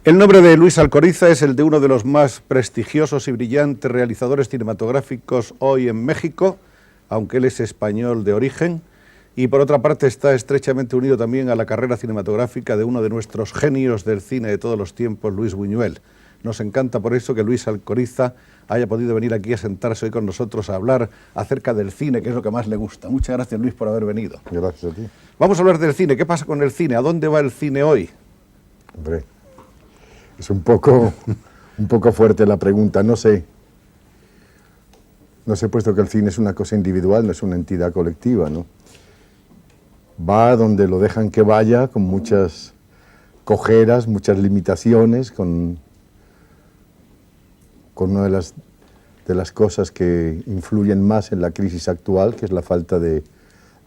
El nombre de Luis Alcoriza es el de uno de los más prestigiosos y brillantes realizadores cinematográficos hoy en México, aunque él es español de origen, y por otra parte está estrechamente unido también a la carrera cinematográfica de uno de nuestros genios del cine de todos los tiempos, Luis Buñuel. Nos encanta por eso que Luis Alcoriza haya podido venir aquí a sentarse hoy con nosotros a hablar acerca del cine, que es lo que más le gusta. Muchas gracias, Luis, por haber venido. Gracias a ti. Vamos a hablar del cine. ¿Qué pasa con el cine? ¿A dónde va el cine hoy? Hombre, es un poco fuerte la pregunta, no sé. No sé, puesto que el cine es una cosa individual, no es una entidad colectiva, ¿no? Va donde lo dejan que vaya, con muchas cojeras, muchas limitaciones, con una de las cosas que influyen más en la crisis actual, que es la falta de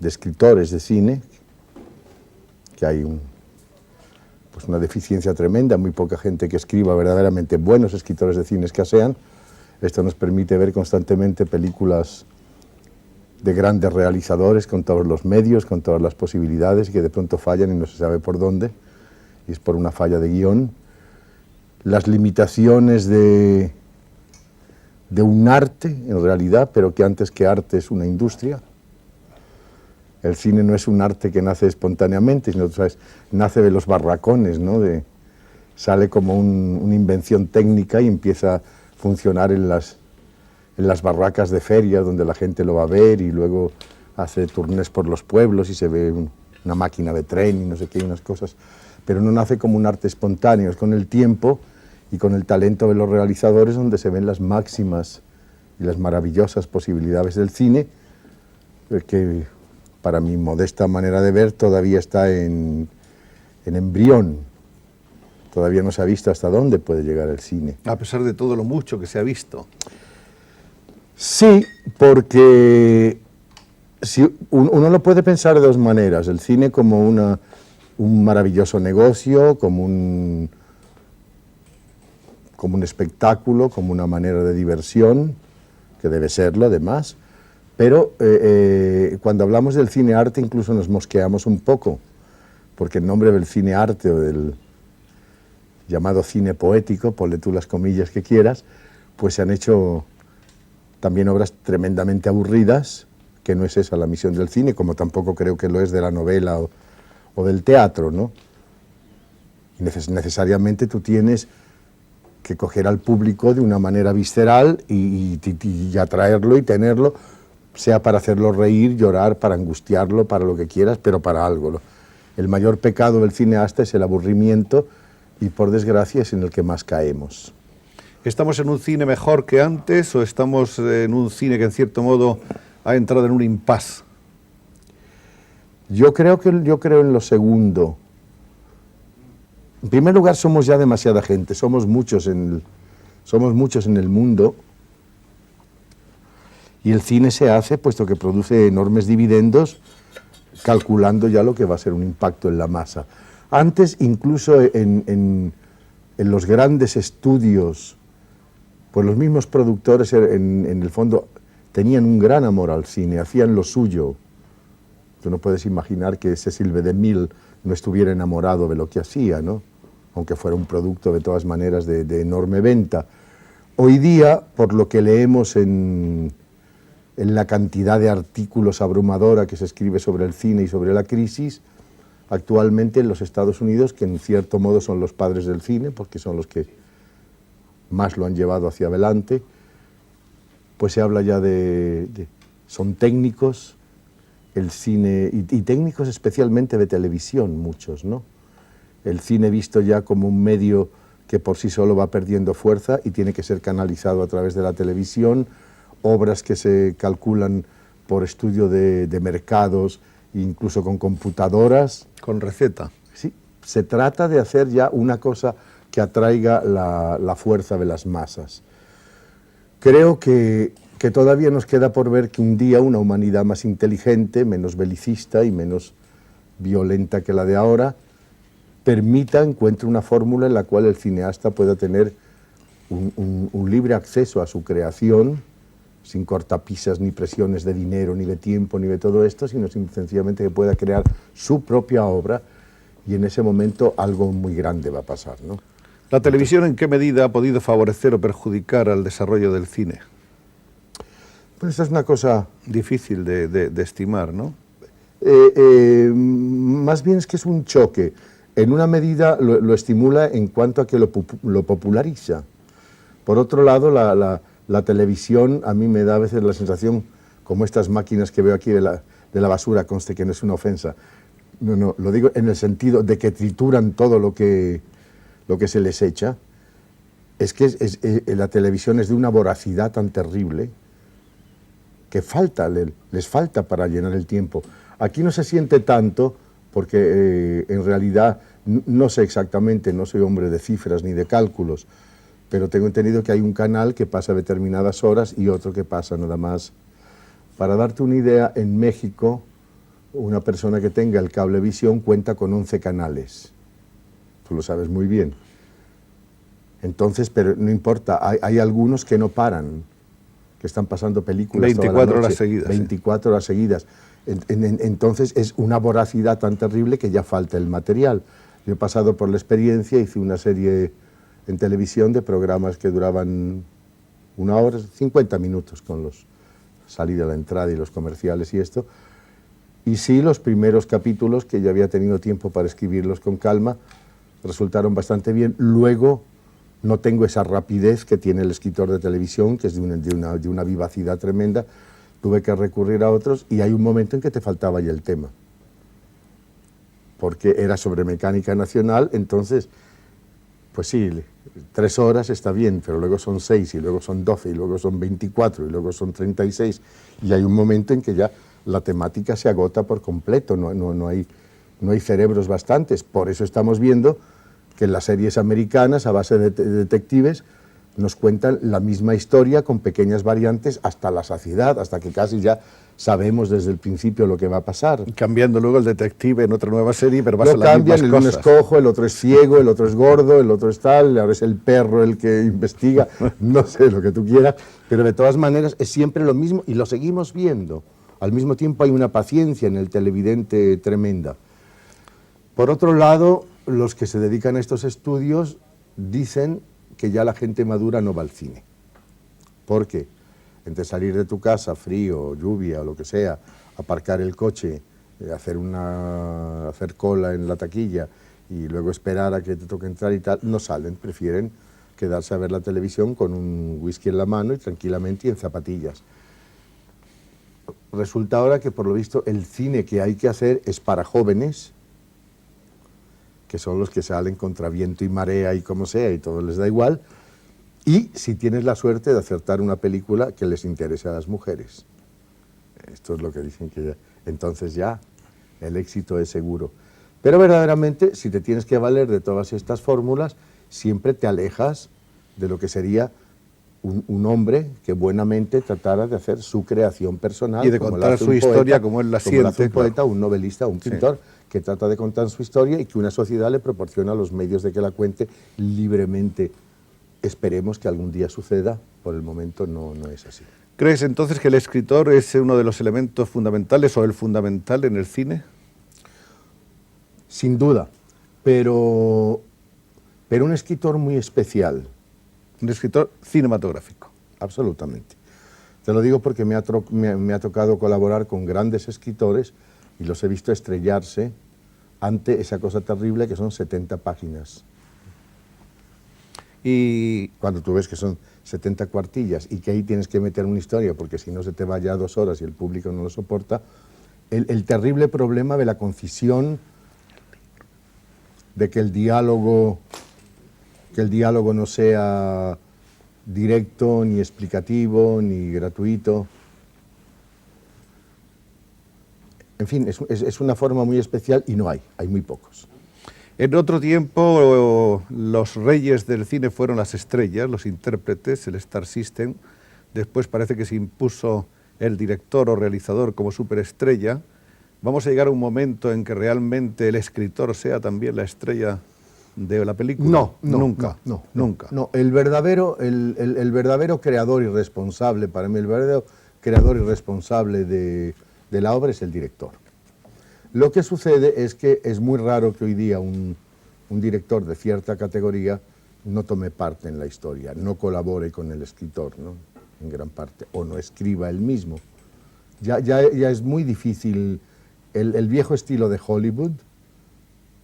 escritores de cine, que hay una deficiencia tremenda, muy poca gente que escriba verdaderamente buenos escritores de cine escasean. Esto nos permite ver constantemente películas de grandes realizadores con todos los medios, con todas las posibilidades, que de pronto fallan y no se sabe por dónde, y es por una falla de guión. Las limitaciones de un arte, en realidad, pero que antes que arte es una industria. El cine no es un arte que nace espontáneamente, sino, ¿sabes?, nace de los barracones, ¿no? Sale como una invención técnica y empieza a funcionar en las barracas de ferias, donde la gente lo va a ver, y luego hace turnés por los pueblos y se ve una máquina de tren y no sé qué, unas cosas. Pero no nace como un arte espontáneo, es con el tiempo y con el talento de los realizadores donde se ven las máximas y las maravillosas posibilidades del cine, que para mi modesta manera de ver todavía está en embrión. Todavía no se ha visto hasta dónde puede llegar el cine. A pesar de todo lo mucho que se ha visto. Sí, porque uno lo puede pensar de dos maneras. El cine como un maravilloso negocio, como un espectáculo, como una manera de diversión, que debe serlo además, pero cuando hablamos del cine arte incluso nos mosqueamos un poco, porque en nombre del cine arte o del llamado cine poético, ponle tú las comillas que quieras, pues se han hecho también obras tremendamente aburridas, que no es esa la misión del cine, como tampoco creo que lo es de la novela o del teatro, ¿no? Necesariamente tú tienes que coger al público de una manera visceral y atraerlo y tenerlo, sea para hacerlo reír, llorar, para angustiarlo, para lo que quieras, pero para algo. El mayor pecado del cineasta es el aburrimiento y, por desgracia, es en el que más caemos. ¿Estamos en un cine mejor que antes o estamos en un cine que en cierto modo ha entrado en un impasse? Yo creo en lo segundo. En primer lugar, somos ya demasiada gente, somos muchos en el mundo, y el cine se hace puesto que produce enormes dividendos, calculando ya lo que va a ser un impacto en la masa. Antes, incluso en los grandes estudios, pues los mismos productores en el fondo tenían un gran amor al cine, hacían lo suyo. Tú no puedes imaginar que Cecil B. DeMille no estuviera enamorado de lo que hacía, ¿no? Aunque fuera un producto de todas maneras de enorme venta. Hoy día, por lo que leemos en la cantidad de artículos abrumadora que se escribe sobre el cine y sobre la crisis, actualmente en los Estados Unidos, que en cierto modo son los padres del cine, porque son los que más lo han llevado hacia adelante, pues se habla ya son técnicos, el cine, y técnicos especialmente de televisión, muchos, ¿no? El cine visto ya como un medio que por sí solo va perdiendo fuerza y tiene que ser canalizado a través de la televisión, obras que se calculan por estudio de mercados, incluso con computadoras. Con receta. Sí, se trata de hacer ya una cosa que atraiga la fuerza de las masas. Creo que todavía nos queda por ver que un día una humanidad más inteligente, menos belicista y menos violenta que la de ahora, encuentre una fórmula en la cual el cineasta pueda tener un libre acceso a su creación, sin cortapisas, ni presiones de dinero, ni de tiempo, ni de todo esto, sino sencillamente que pueda crear su propia obra, y en ese momento algo muy grande va a pasar, ¿no? ¿La televisión en qué medida ha podido favorecer o perjudicar al desarrollo del cine? Pues esta es una cosa... Difícil de estimar, ¿no? Más bien es que es un choque. En una medida lo estimula en cuanto a que lo populariza. Por otro lado, la televisión a mí me da a veces la sensación, como estas máquinas que veo aquí de la basura, conste que no es una ofensa, no, lo digo en el sentido de que trituran todo lo que se les echa, es que la televisión es de una voracidad tan terrible que les falta para llenar el tiempo. Aquí no se siente tanto porque en realidad no sé exactamente, no soy hombre de cifras ni de cálculos, pero tengo entendido que hay un canal que pasa determinadas horas y otro que pasa nada más. Para darte una idea, en México, una persona que tenga el Cablevisión cuenta con 11 canales. Tú lo sabes muy bien. Entonces, pero no importa, hay algunos que no paran, que están pasando películas 24 horas seguidas. 24 horas seguidas. Entonces es una voracidad tan terrible que ya falta el material. Yo he pasado por la experiencia, hice una serie en televisión de programas que duraban 1 hora, 50 minutos con los salida, la entrada y los comerciales y esto. Y sí, los primeros capítulos, que ya había tenido tiempo para escribirlos con calma, resultaron bastante bien. Luego no tengo esa rapidez que tiene el escritor de televisión, que es de una vivacidad tremenda. Tuve que recurrir a otros y hay un momento en que te faltaba ya el tema. Porque era sobre mecánica nacional, entonces, pues sí, 3 horas está bien, pero luego son 6 y luego son 12 y luego son 24 y luego son 36 y hay un momento en que ya la temática se agota por completo, no hay cerebros bastantes. Por eso estamos viendo que en las series americanas a base de detectives nos cuentan la misma historia con pequeñas variantes hasta la saciedad, hasta que casi ya sabemos desde el principio lo que va a pasar. Cambiando luego el detective en otra nueva serie, pero va a ser las cambian, mismas el cosas. uno es cojo, el otro es ciego, el otro es gordo, el otro es tal, ahora es el perro el que investiga, no sé, lo que tú quieras, pero de todas maneras es siempre lo mismo y lo seguimos viendo. Al mismo tiempo hay una paciencia en el televidente tremenda. Por otro lado, los que se dedican a estos estudios dicen que ya la gente madura no va al cine. ¿Por qué? Entre salir de tu casa, frío, lluvia o lo que sea, aparcar el coche, hacer cola en la taquilla y luego esperar a que te toque entrar y tal, no salen, prefieren quedarse a ver la televisión con un whisky en la mano y tranquilamente y en zapatillas. Resulta ahora que por lo visto el cine que hay que hacer es para jóvenes, que son los que salen contra viento y marea y como sea, y todo les da igual, y si tienes la suerte de acertar una película que les interese a las mujeres. Esto es lo que dicen que ya, entonces ya el éxito es seguro. Pero verdaderamente, si te tienes que valer de todas estas fórmulas, siempre te alejas de lo que sería un hombre que buenamente tratara de hacer su creación personal. Y de contar su historia como él la siente. Un poeta, un novelista, un pintor, que trata de contar su historia y que una sociedad le proporciona los medios de que la cuente libremente. Esperemos que algún día suceda, por el momento no es así. ¿Crees entonces que el escritor es uno de los elementos fundamentales o el fundamental en el cine? Sin duda, pero un escritor muy especial. Un escritor cinematográfico. Absolutamente. Te lo digo porque me ha tocado colaborar con grandes escritores y los he visto estrellarse ante esa cosa terrible que son 70 páginas. Y cuando tú ves que son 70 cuartillas y que ahí tienes que meter una historia porque si no se te va ya 2 horas y el público no lo soporta, el terrible problema de la concisión, de que el diálogo no sea directo, ni explicativo, ni gratuito. En fin, es una forma muy especial y no hay muy pocos. En otro tiempo, los reyes del cine fueron las estrellas, los intérpretes, el Star System. Después parece que se impuso el director o realizador como superestrella. ¿Vamos a llegar a un momento en que realmente el escritor sea también la estrella de la película? Nunca. No, el verdadero creador y responsable, para mí el verdadero creador y responsable de la obra es el director. Lo que sucede es que es muy raro que hoy día un director de cierta categoría no tome parte en la historia, no colabore con el escritor, ¿no? En gran parte, o no escriba él mismo. Ya es muy difícil el viejo estilo de Hollywood,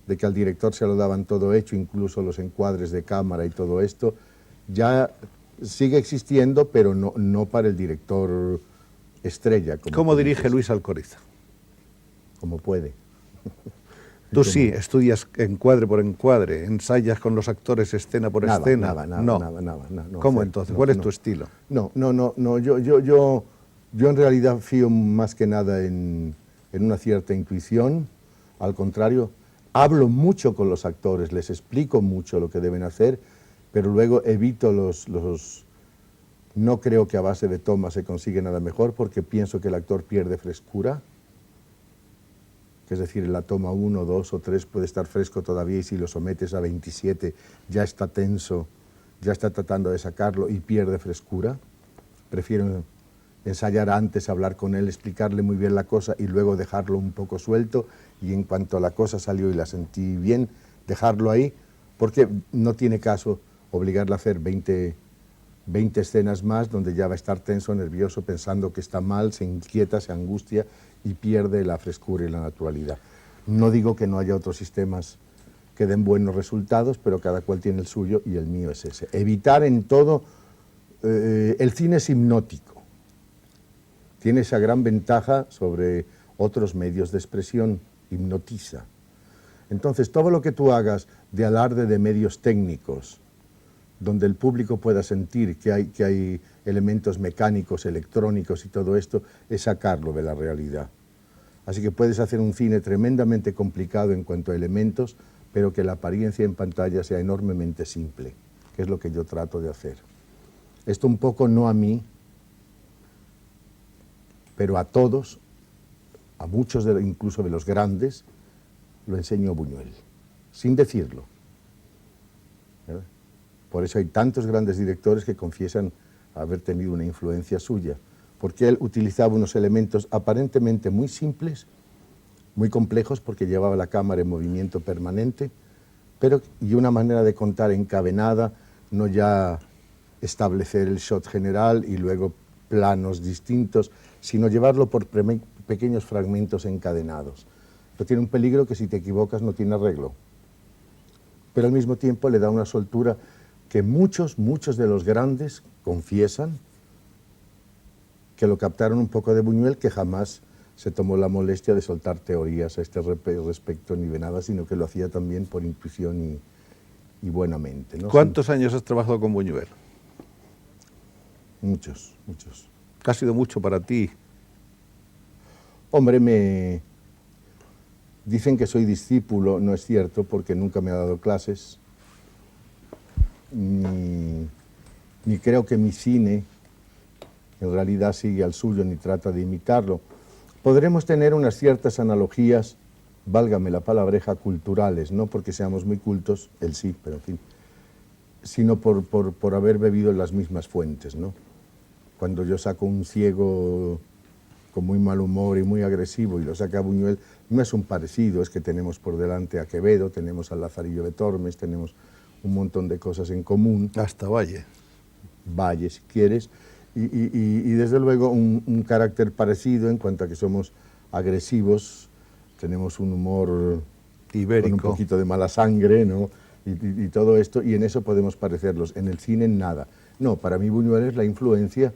de que al director se lo daban todo hecho, incluso los encuadres de cámara y todo esto, ya sigue existiendo, pero no para el director estrella. ¿Cómo dirige Luis Alcoriza? Como puede. Tú sí, estudias encuadre por encuadre, ensayas con los actores escena por escena. Nada. ¿Cómo entonces? ¿Cuál es tu estilo? No, yo en realidad fío más que nada en una cierta intuición. Al contrario, hablo mucho con los actores, les explico mucho lo que deben hacer, pero luego evito no creo que a base de toma se consigue nada mejor, porque pienso que el actor pierde frescura. Es decir, en la toma 1, 2 o 3 puede estar fresco todavía, y si lo sometes a 27 ya está tenso, ya está tratando de sacarlo y pierde frescura. Prefiero ensayar antes, hablar con él, explicarle muy bien la cosa y luego dejarlo un poco suelto, y en cuanto la cosa salió y la sentí bien, dejarlo ahí, porque no tiene caso obligarle a hacer 20 escenas más donde ya va a estar tenso, nervioso, pensando que está mal, se inquieta, se angustia y pierde la frescura y la naturalidad. No digo que no haya otros sistemas que den buenos resultados, pero cada cual tiene el suyo y el mío es ese. Evitar en todo, el cine es hipnótico, tiene esa gran ventaja sobre otros medios de expresión, hipnotiza. Entonces, todo lo que tú hagas de alarde de medios técnicos, donde el público pueda sentir que hay elementos mecánicos, electrónicos y todo esto, es sacarlo de la realidad. Así que puedes hacer un cine tremendamente complicado en cuanto a elementos, pero que la apariencia en pantalla sea enormemente simple, que es lo que yo trato de hacer. Esto un poco no a mí, pero a todos, a muchos incluso de los grandes, lo enseñó Buñuel, sin decirlo. ¿Verdad? Por eso hay tantos grandes directores que confiesan haber tenido una influencia suya, porque él utilizaba unos elementos aparentemente muy simples, muy complejos, porque llevaba la cámara en movimiento permanente, y una manera de contar encadenada, no ya establecer el shot general y luego planos distintos, sino llevarlo por pequeños fragmentos encadenados. Esto tiene un peligro que si te equivocas no tiene arreglo, pero al mismo tiempo le da una soltura que muchos de los grandes confiesan que lo captaron un poco de Buñuel, que jamás se tomó la molestia de soltar teorías a este respecto ni de nada, sino que lo hacía también por intuición y buenamente, ¿no? ¿Cuántos años has trabajado con Buñuel? Muchos. ¿Qué ha sido mucho para ti? Hombre, dicen que soy discípulo, no es cierto, porque nunca me ha dado clases, ni creo que mi cine en realidad sigue al suyo ni trata de imitarlo. Podremos tener unas ciertas analogías, válgame la palabreja, culturales, no porque seamos muy cultos, él sí, pero en fin, sino por haber bebido en las mismas fuentes, ¿no? Cuando yo saco un ciego con muy mal humor y muy agresivo y lo saca Buñuel, no es un parecido, es que tenemos por delante a Quevedo, tenemos al Lazarillo de Tormes, tenemos un montón de cosas en común. Hasta Valle. Valle, si quieres, y desde luego un carácter parecido en cuanto a que somos agresivos, tenemos un humor ibérico, con un poquito de mala sangre, ¿no? Y todo esto, y en eso podemos parecerlos. En el cine, nada. No, para mí Buñuel es la influencia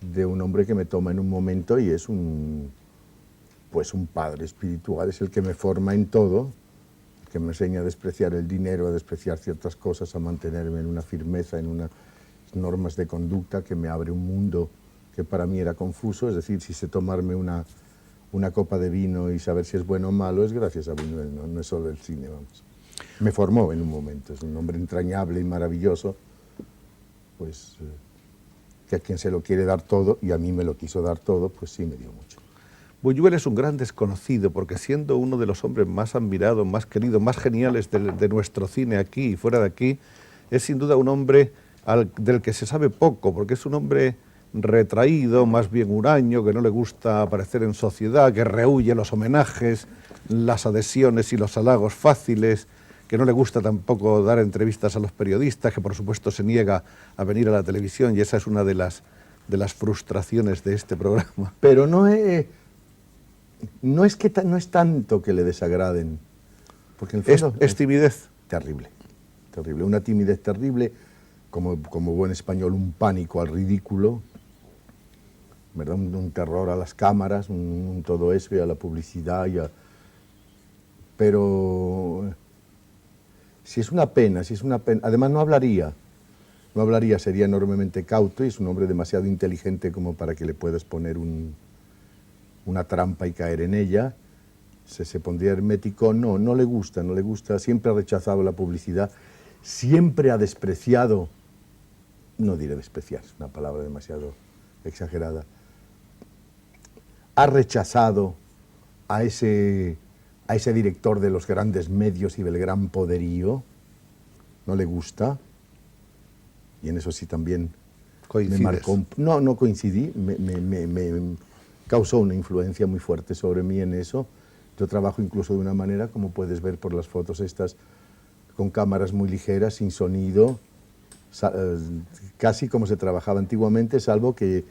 de un hombre que me toma en un momento y es un padre espiritual, es el que me forma en todo, que me enseña a despreciar el dinero, a despreciar ciertas cosas, a mantenerme en una firmeza, en unas normas de conducta, que me abre un mundo que para mí era confuso. Es decir, si sé tomarme una copa de vino y saber si es bueno o malo, es gracias a Buñuel, no es solo el cine, vamos. Me formó en un momento, es un hombre entrañable y maravilloso, pues que a quien se lo quiere dar todo, y a mí me lo quiso dar todo, pues sí me dio mucho. Buñuel es un gran desconocido, porque siendo uno de los hombres más admirados, más queridos, más geniales de nuestro cine aquí y fuera de aquí, es sin duda un hombre del que se sabe poco, porque es un hombre retraído, más bien huraño, que no le gusta aparecer en sociedad, que rehúye los homenajes, las adhesiones y los halagos fáciles, que no le gusta tampoco dar entrevistas a los periodistas, que por supuesto se niega a venir a la televisión, y esa es una de las frustraciones de este programa. Pero no es tanto que le desagraden, porque en el fondo Es timidez. Terrible, terrible, una timidez terrible, como buen español, un pánico al ridículo, ¿verdad? Un terror a las cámaras, un todo eso y a la publicidad. Pero si es una pena, además no hablaría, sería enormemente cauto y es un hombre demasiado inteligente como para que le puedas poner una trampa y caer en ella. Se pondría hermético, no le gusta, siempre ha rechazado la publicidad, siempre ha despreciado, no diré despreciar, es una palabra demasiado exagerada, ha rechazado a ese director de los grandes medios y del gran poderío, no le gusta, y en eso sí también me marcó. No coincidí, me causó una influencia muy fuerte sobre mí en eso. Yo trabajo incluso de una manera, como puedes ver por las fotos estas, con cámaras muy ligeras, sin sonido, casi como se trabajaba antiguamente, salvo que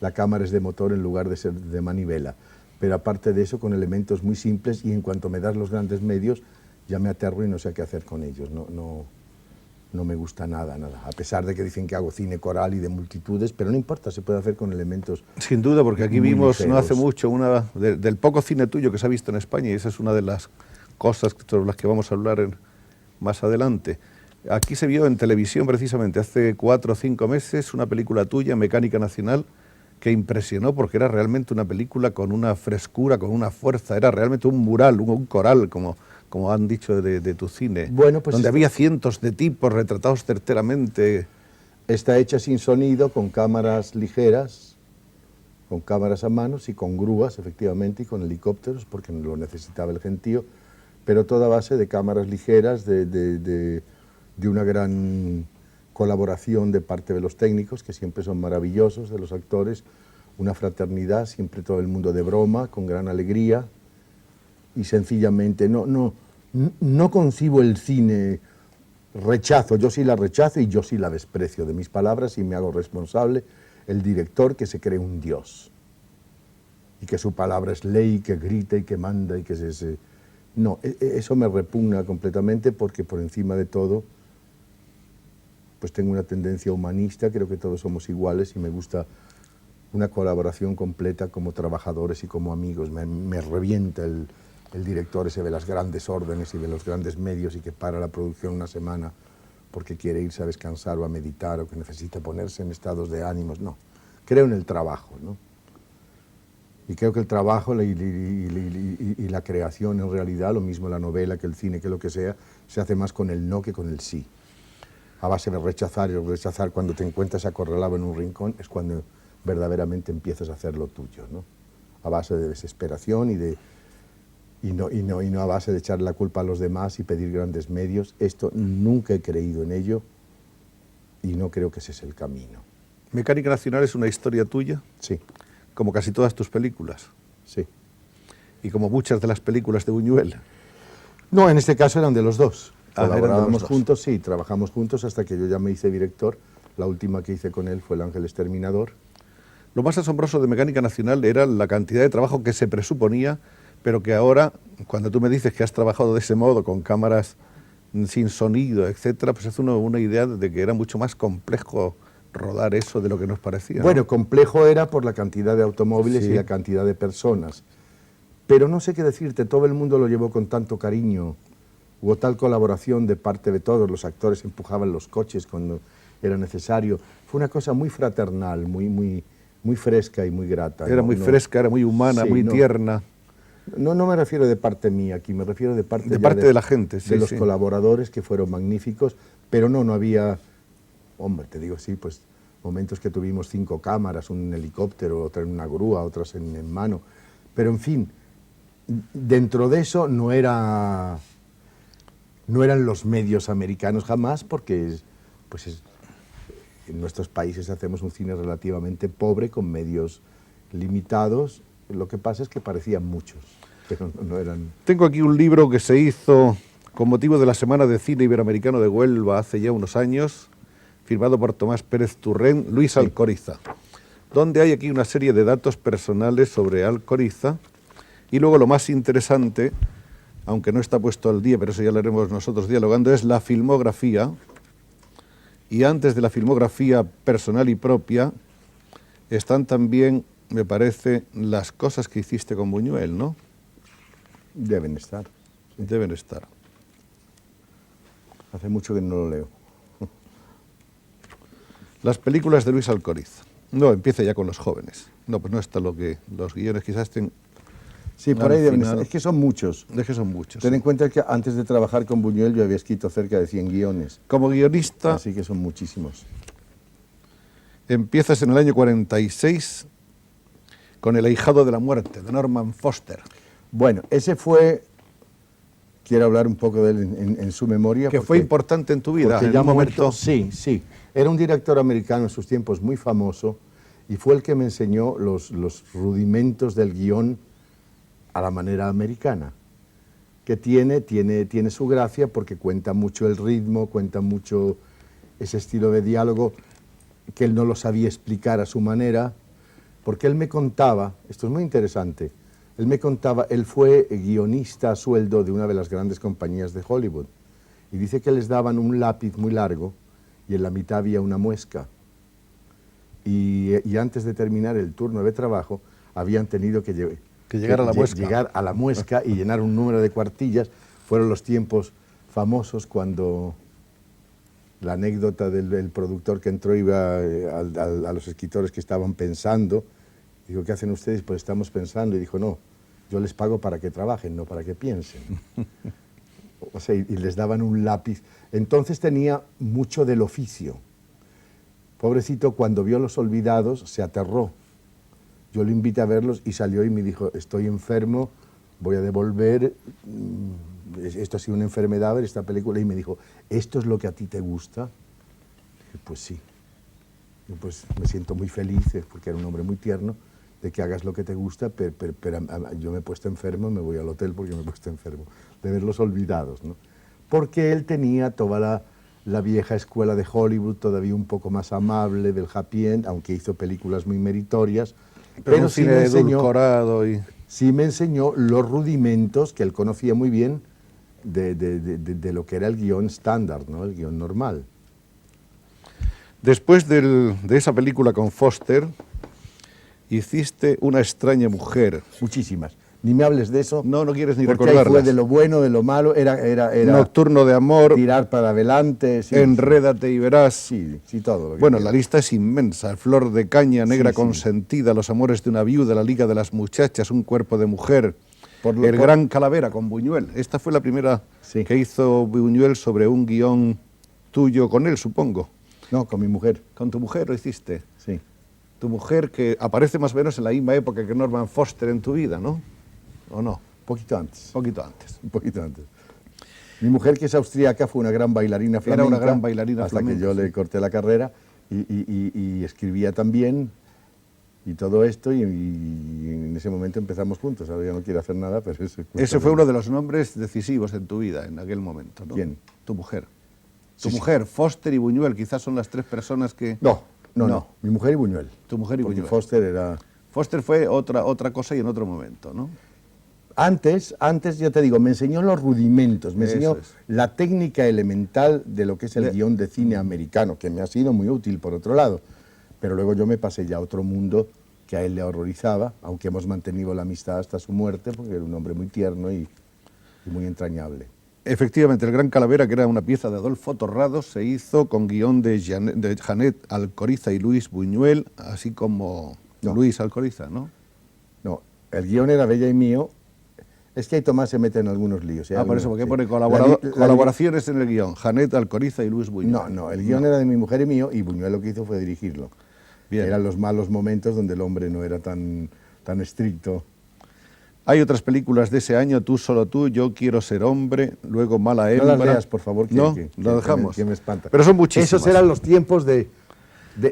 la cámara es de motor en lugar de ser de manivela. Pero aparte de eso, con elementos muy simples, y en cuanto me das los grandes medios, ya me aterro y no sé qué hacer con ellos. No me gusta nada. A pesar de que dicen que hago cine coral y de multitudes, pero no importa, se puede hacer con elementos. Sin duda, porque aquí vimos ligeros. No hace mucho del poco cine tuyo que se ha visto en España, y esa es una de las cosas sobre las que vamos a hablar más adelante. Aquí se vio en televisión precisamente hace 4 o 5 meses una película tuya, Mecánica Nacional, que impresionó porque era realmente una película con una frescura, con una fuerza, era realmente un mural, un coral, como han dicho de tu cine, bueno, pues donde había cientos de tipos retratados certeramente. Está hecha sin sonido, con cámaras ligeras, con cámaras a manos y con grúas, efectivamente, y con helicópteros, porque lo necesitaba el gentío, pero toda base de cámaras ligeras, de una gran colaboración de parte de los técnicos, que siempre son maravillosos, de los actores, una fraternidad, siempre todo el mundo de broma, con gran alegría, y sencillamente no concibo el cine, yo sí la rechazo y yo sí la desprecio de mis palabras y me hago responsable, el director que se cree un dios, y que su palabra es ley, que grita y que manda y que No, eso me repugna completamente, porque por encima de todo pues tengo una tendencia humanista, creo que todos somos iguales y me gusta una colaboración completa como trabajadores y como amigos. Me revienta el director ese de las grandes órdenes y de los grandes medios y que para la producción una semana porque quiere irse a descansar o a meditar o que necesita ponerse en estados de ánimos. No, creo en el trabajo, ¿no? Y creo que el trabajo y la creación en realidad, lo mismo la novela que el cine, que lo que sea, se hace más con el no que con el sí. A base de rechazar y rechazar, cuando te encuentras acorralado en un rincón, es cuando verdaderamente empiezas a hacer lo tuyo, ¿no? A base de desesperación y no a base de echar la culpa a los demás y pedir grandes medios. Esto nunca he creído en ello y no creo que ese es el camino. ¿Mecánica Nacional es una historia tuya? Sí. Como casi todas tus películas. Sí. Y como muchas de las películas de Buñuel. No, en este caso eran de los dos. Colaborábamos juntos, sí, trabajamos juntos hasta que yo ya me hice director. La última que hice con él fue El Ángel Exterminador. Lo más asombroso de Mecánica Nacional era la cantidad de trabajo que se presuponía, pero que ahora, cuando tú me dices que has trabajado de ese modo, con cámaras sin sonido, etcétera, pues hace uno una idea de que era mucho más complejo rodar eso de lo que nos parecía, ¿no? Bueno, complejo era por la cantidad de automóviles y la cantidad de personas. Pero no sé qué decirte, todo el mundo lo llevó con tanto cariño. Hubo tal colaboración de parte de todos, los actores empujaban los coches cuando era necesario. Fue una cosa muy fraternal, muy fresca y muy grata. Era muy fresca, era muy humana, sí, muy tierna. No me refiero de parte mía aquí, me refiero de parte de la gente, sí, de los colaboradores, que fueron magníficos, pero no había, hombre, te digo, sí, pues momentos que tuvimos 5 cámaras, un helicóptero, otra en una grúa, otras en mano, pero en fin, dentro de eso no eran los medios americanos jamás, porque en nuestros países hacemos un cine relativamente pobre, con medios limitados. Lo que pasa es que parecían muchos, pero no eran. Tengo aquí un libro que se hizo con motivo de la Semana de Cine Iberoamericano de Huelva hace ya unos años, firmado por Tomás Pérez Turrén, Luis Alcoriza, donde hay aquí una serie de datos personales sobre Alcoriza, y luego lo más interesante, aunque no está puesto al día, pero eso ya lo haremos nosotros dialogando, es la filmografía, y antes de la filmografía personal y propia, están también, me parece, las cosas que hiciste con Buñuel, ¿no? Deben estar. Deben estar. Hace mucho que no lo leo. Las películas de Luis Alcoriza. No, empieza ya con los jóvenes. No, pues no está lo que... Los guiones quizás estén... Sí, por ahí deben estar. Es que son muchos. Es que son muchos. Ten sí. en cuenta que antes de trabajar con Buñuel yo había escrito cerca de 100 guiones. Como guionista, Así que son muchísimos. empiezas en el año 46 con El ahijado de la muerte, de Norman Foster. Bueno, ese fue... Quiero hablar un poco de él en su memoria. Que fue importante en tu vida, porque en ya un momento... Sí, sí. Era un director americano en sus tiempos muy famoso y fue el que me enseñó los rudimentos del guión a la manera americana, que tiene su gracia porque cuenta mucho el ritmo, cuenta mucho ese estilo de diálogo que él no lo sabía explicar a su manera, porque él me contaba, esto es muy interesante, él me contaba, él fue guionista a sueldo de una de las grandes compañías de Hollywood, y dice que les daban un lápiz muy largo y en la mitad había una muesca, y antes de terminar el turno de trabajo habían tenido que llegar a la muesca. Llegar a la muesca y llenar un número de cuartillas. Fueron los tiempos famosos cuando la anécdota del productor que entró iba a los escritores que estaban pensando. Digo, ¿qué hacen ustedes? Pues estamos pensando. Y dijo, no, yo les pago para que trabajen, no para que piensen. O sea, y les daban un lápiz. Entonces tenía mucho del oficio. Pobrecito, cuando vio Los Olvidados, se aterró. Yo lo invité a verlos y salió y me dijo, estoy enfermo, voy a devolver, esto ha sido una enfermedad, ver esta película. Y me dijo, ¿esto es lo que a ti te gusta? Dije, pues sí. Yo pues me siento muy feliz, porque era un hombre muy tierno, de que hagas lo que te gusta, pero yo me he puesto enfermo, me voy al hotel porque me he puesto enfermo, de ver Los Olvidados, ¿no? Porque él tenía toda la vieja escuela de Hollywood, todavía un poco más amable, del happy end, aunque hizo películas muy meritorias, pero sí me edulcorado y... sí me enseñó los rudimentos que él conocía muy bien de lo que era el guión estándar, ¿no? El guión normal. Después de esa película con Foster, hiciste Una extraña mujer. Muchísimas. Ni me hables de eso. No, no quieres ni porque recordarlas. Ahí fue de lo bueno, de lo malo, era Nocturno de amor. Tirar para adelante. Sí, Enrédate y verás. Sí, sí, todo. Lo que bueno, quieras. la lista es inmensa. Flor de caña, Negra Sí, consentida, Los amores de una viuda, La liga de las muchachas, Un cuerpo de mujer, El gran calavera con Buñuel. Esta fue la primera que hizo Buñuel sobre un guión tuyo con él, supongo. No, con mi mujer. Con tu mujer lo hiciste. Sí. Tu mujer que aparece más o menos en la misma época que Norman Foster en tu vida, ¿no? ¿O no? Poquito antes. Poquito antes. Un poquito antes. Mi mujer, que es austríaca, fue una gran bailarina flamenca. Era una gran bailarina hasta flamenca. Que yo le corté la carrera y escribía también y todo esto y en ese momento empezamos juntos. Ahora ya no quiero hacer nada, pero ese fue uno de los nombres decisivos en tu vida en aquel momento, ¿no? ¿Quién? Tu mujer. Tu mujer, Foster y Buñuel, quizás son las tres personas que... No. Mi mujer y Buñuel. Tu mujer y porque Buñuel. Foster era... Foster fue otra cosa y en otro momento, ¿no? Antes, ya te digo, me enseñó los rudimentos, me enseñó Eso es. la técnica elemental de lo que es el guión de cine americano, que me ha sido muy útil por otro lado. Pero luego yo me pasé ya a otro mundo que a él le horrorizaba, aunque hemos mantenido la amistad hasta su muerte, porque era un hombre muy tierno y muy entrañable. Efectivamente, El gran calavera, que era una pieza de Adolfo Torrado, se hizo con guión de Janet Alcoriza y Luis Buñuel, así como Luis Alcoriza, ¿no? No, el guión era de ella y mío. Es que ahí Tomás se mete en algunos líos. Por eso, porque pone colaboraciones en el guión, Janet Alcoriza y Luis Buñuel. No, el guión era de mi mujer y mío, y Buñuel lo que hizo fue dirigirlo. Bien. Eran los malos momentos donde el hombre no era tan estricto. Hay otras películas de ese año, Tú, solo tú, Yo quiero ser hombre, luego Mala hembra. No las leas, por favor, lo dejamos. Que me espanta. Pero son muchísimas. Esos eran los tiempos de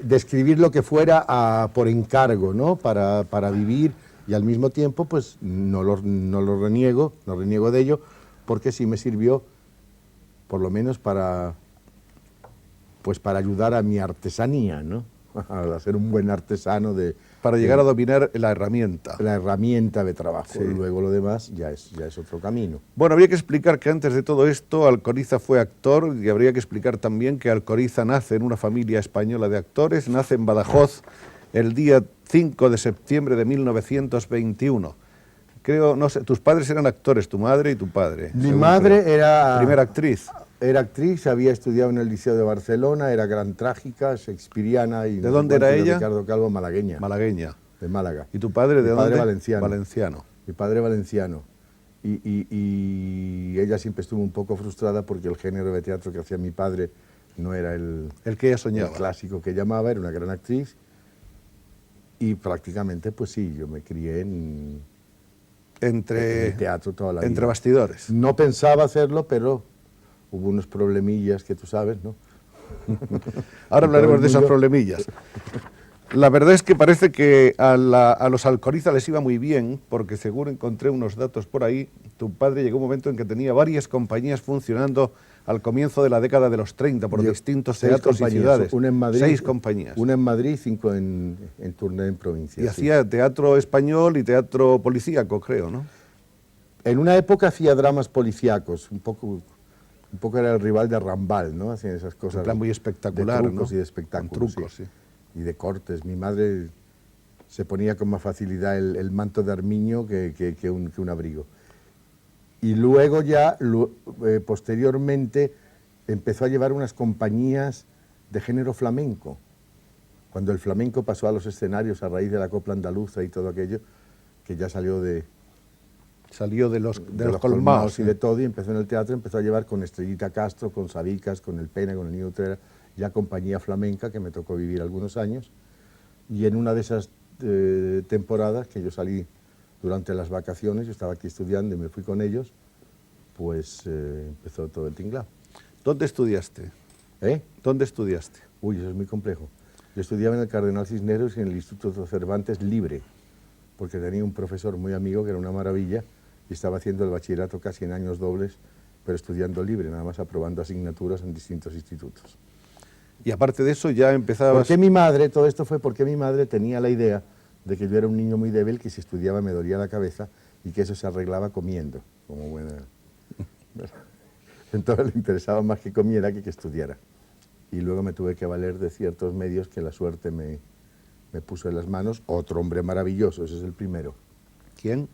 escribir lo que fuera por encargo, ¿no? Para vivir, y al mismo tiempo, pues no lo reniego de ello, porque sí me sirvió por lo menos para ayudar a mi artesanía, ¿no? A ser un buen artesano para llegar a dominar la herramienta. La herramienta de trabajo. Sí. Luego lo demás ya es otro camino. Bueno, habría que explicar que antes de todo esto Alcoriza fue actor y habría que explicar también que Alcoriza nace en una familia española de actores, nace en Badajoz el día 5 de septiembre de 1921. Creo, no sé, tus padres eran actores, tu madre y tu padre. Mi madre era... Primera actriz. Era actriz, había estudiado en el Liceo de Barcelona, era gran trágica, shakespeariana y... ¿De dónde era ella? Ricardo Calvo, malagueña. Malagueña. De Málaga. ¿Y tu padre de dónde? Mi padre valenciano. Valenciano. Mi padre valenciano. Y ella siempre estuvo un poco frustrada porque el género de teatro que hacía mi padre no era el que ella soñaba. El clásico que llamaba, era una gran actriz. Y prácticamente, pues sí, yo me crié en el teatro toda la vida. Entre bastidores. No pensaba hacerlo, pero hubo unos problemillas que tú sabes, ¿no? Ahora hablaremos de esos problemillas. La verdad es que parece que a los Alcoriza les iba muy bien, porque según encontré unos datos por ahí, tu padre llegó un momento en que tenía varias compañías funcionando al comienzo de la década de los 30 por distintos teatros y ciudades. Una en Madrid, 6 compañías. Una en Madrid, 5 en turné en provincia. Y hacía teatro español y teatro policíaco, creo, ¿no? En una época hacía dramas policíacos, un poco era el rival de Rambal, ¿no? Hacían esas cosas. En plan muy espectacular, de trucos, ¿no? Y de espectáculos. Con trucos, sí. Y de cortes. Mi madre se ponía con más facilidad el manto de armiño que un abrigo. Y luego ya, posteriormente, empezó a llevar unas compañías de género flamenco. Cuando el flamenco pasó a los escenarios a raíz de la copla andaluza y todo aquello, que ya salió de los colmados y de todo, y empezó en el teatro, empezó a llevar con Estrellita Castro, con Sabicas, con El Pena, con el Niño Utrera, ya compañía flamenca, que me tocó vivir algunos años. Y en una de esas temporadas que yo salí durante las vacaciones, yo estaba aquí estudiando y me fui con ellos, pues empezó todo el tinglado. ¿Dónde estudiaste? ¿Dónde estudiaste? Uy, eso es muy complejo. Yo estudiaba en el Cardenal Cisneros y en el Instituto Cervantes libre, porque tenía un profesor muy amigo que era una maravilla y estaba haciendo el bachillerato casi en años dobles, pero estudiando libre, nada más aprobando asignaturas en distintos institutos. Y aparte de eso ya empezabas... Porque mi madre, todo esto fue porque mi madre tenía la idea de que yo era un niño muy débil, que si estudiaba me dolía la cabeza y que eso se arreglaba comiendo, como buena... Entonces le interesaba más que comiera que estudiara. Y luego me tuve que valer de ciertos medios que la suerte me puso en las manos. Otro hombre maravilloso, ese es el primero. ¿Quién?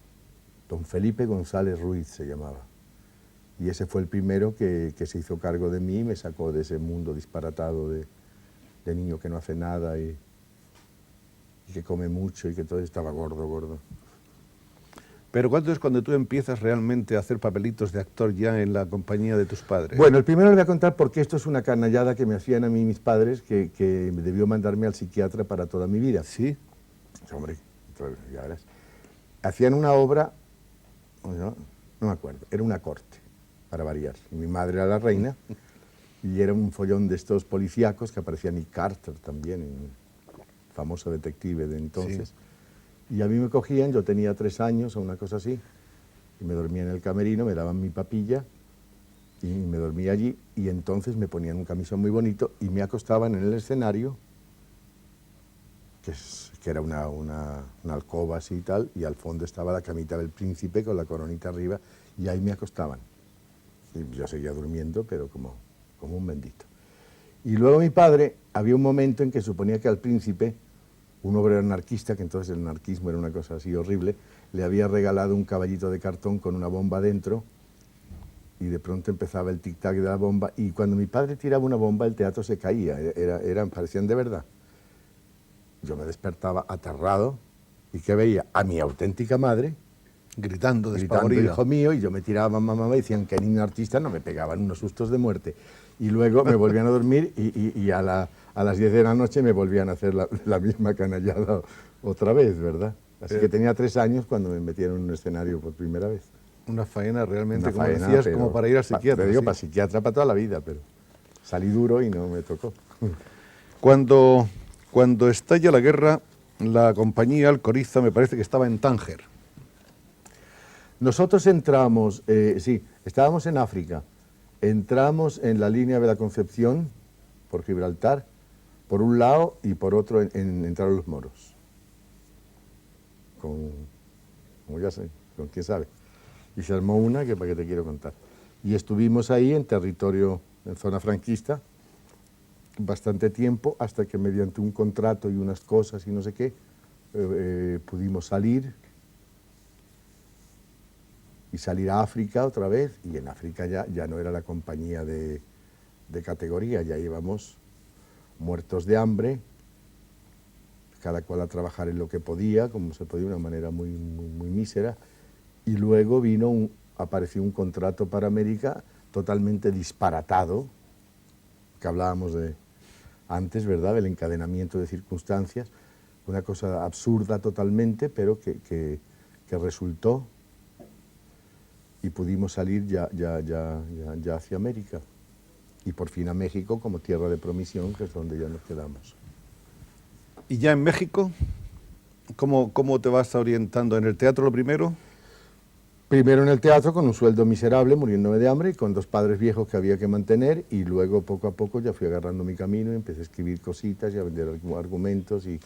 Don Felipe González Ruiz se llamaba. Y ese fue el primero que se hizo cargo de mí y me sacó de ese mundo disparatado de niño que no hace nada y que come mucho y que todo estaba gordo. Pero ¿cuánto es cuando tú empiezas realmente a hacer papelitos de actor ya en la compañía de tus padres? Bueno, el primero le voy a contar porque esto es una canallada que me hacían a mí mis padres, que debió mandarme al psiquiatra para toda mi vida. ¿Sí? Hombre, ya verás. Hacían una obra, no me acuerdo, era una corte, para variar. Y mi madre era la reina y era un follón de estos policíacos que aparecía Nick Carter también, famoso detective de entonces. Sí. Y a mí me cogían, yo tenía 3 años o una cosa así, y me dormía en el camerino, me daban mi papilla y me dormía allí, y entonces me ponían un camisón muy bonito y me acostaban en el escenario, que era una alcoba así y tal, y al fondo estaba la camita del príncipe con la coronita arriba, y ahí me acostaban. Y yo seguía durmiendo, pero como un bendito. Y luego mi padre, había un momento en que suponía que al príncipe, un obrero anarquista, que entonces el anarquismo era una cosa así horrible, le había regalado un caballito de cartón con una bomba dentro, y de pronto empezaba el tic-tac de la bomba, y cuando mi padre tiraba una bomba el teatro se caía, parecían de verdad. Yo me despertaba aterrado, y ¿qué veía? A mi auténtica madre, gritando despavorida, hijo mío, y yo me tiraba mamá, y decían que niño artista, no, me pegaban unos sustos de muerte. Y luego me volvían a dormir y a las 10 de la noche me volvían a hacer la misma canallada otra vez, ¿verdad? Así que tenía 3 años cuando me metieron en un escenario por primera vez. Una faena realmente, como decías, como para ir al psiquiatra. Te digo, para psiquiatra para toda la vida, pero salí duro y no me tocó. Cuando estalla la guerra, la compañía Alcoriza me parece que estaba en Tánger. Nosotros entramos, sí, estábamos en África Entramos en la línea de la Concepción, por Gibraltar, por un lado, y por otro entraron los moros. Como ya sé, con quién sabe. Y se armó una que para qué te quiero contar. Y estuvimos ahí en territorio, en zona franquista, bastante tiempo, hasta que mediante un contrato y unas cosas y no sé qué, pudimos salir y salir a África otra vez, y en África ya no era la compañía de categoría, ya íbamos muertos de hambre, cada cual a trabajar en lo que podía, como se podía, de una manera muy mísera, y luego apareció un contrato para América totalmente disparatado, que hablábamos de antes, ¿verdad?, del encadenamiento de circunstancias, una cosa absurda totalmente, pero que resultó, y pudimos salir ya hacia América, y por fin a México como tierra de promisión, que es donde ya nos quedamos. ¿Y ya en México? ¿Cómo te vas orientando? ¿En el teatro lo primero? Primero en el teatro, con un sueldo miserable, muriéndome de hambre, y con 2 padres viejos que había que mantener, y luego poco a poco ya fui agarrando mi camino y empecé a escribir cositas y a vender argumentos, y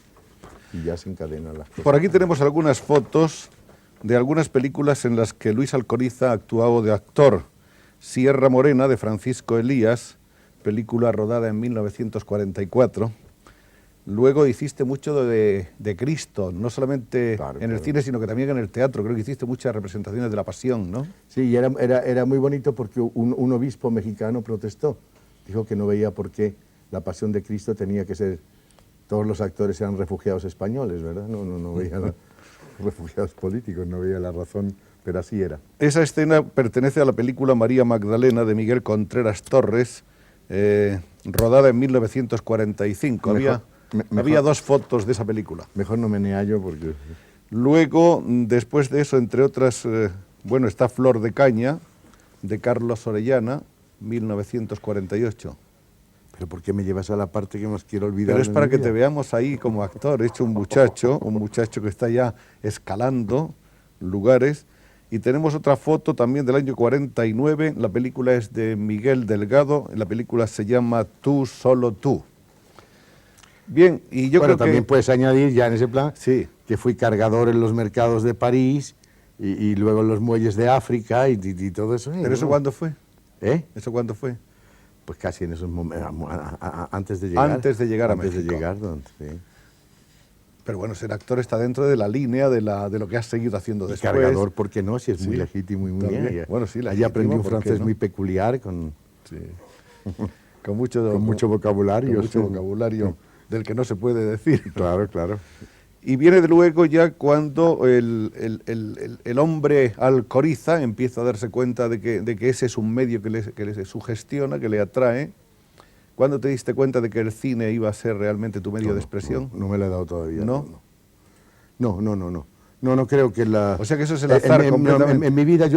ya se encadenan las cosas. Por aquí tenemos algunas fotos de algunas películas en las que Luis Alcoriza ha actuado de actor. Sierra Morena, de Francisco Elías, película rodada en 1944. Luego hiciste mucho de Cristo, no solamente en el cine, sino que también en el teatro. Creo que hiciste muchas representaciones de la Pasión, ¿no? Sí, y era muy bonito porque un obispo mexicano protestó. Dijo que no veía por qué la Pasión de Cristo tenía que ser... Todos los actores eran refugiados españoles, ¿verdad? No veía refugiados políticos, no veía la razón, pero así era. Esa escena pertenece a la película María Magdalena, de Miguel Contreras Torres, rodada en 1945. Había 2 fotos de esa película. Mejor no me neallo porque... Luego, después de eso, entre otras, está Flor de Caña, de Carlos Orellana, 1948. ¿Pero por qué me llevas a la parte que más quiero olvidar? Pero es para que te veamos ahí como actor, hecho un muchacho que está ya escalando lugares. Y tenemos otra foto también del año 49, la película es de Miguel Delgado, la película se llama Tú, solo tú. Bien, y yo creo que... también puedes añadir ya en ese plan, sí, que fui cargador en los mercados de París y luego en los muelles de África y todo eso. ¿Pero eso cuándo fue? ¿Eso cuándo fue? Pues casi en esos momentos, antes de llegar. Antes de llegar a México. Antes de llegar, sí. Pero bueno, ser actor está dentro de la línea de lo que has seguido haciendo después. Cargador, ¿por qué no? Si es muy legítimo y muy bien. Bueno, sí, allí aprendí un francés muy peculiar con mucho vocabulario. Con mucho vocabulario del que no se puede decir. Claro, claro. Y viene de luego ya cuando el hombre Alcoriza empieza a darse cuenta de que ese es un medio que le sugestiona, que le atrae. ¿Cuándo te diste cuenta de que el cine iba a ser realmente tu medio de expresión? No me lo he dado todavía. ¿No? No creo que la... O sea que eso es el azar completamente. En mi vida,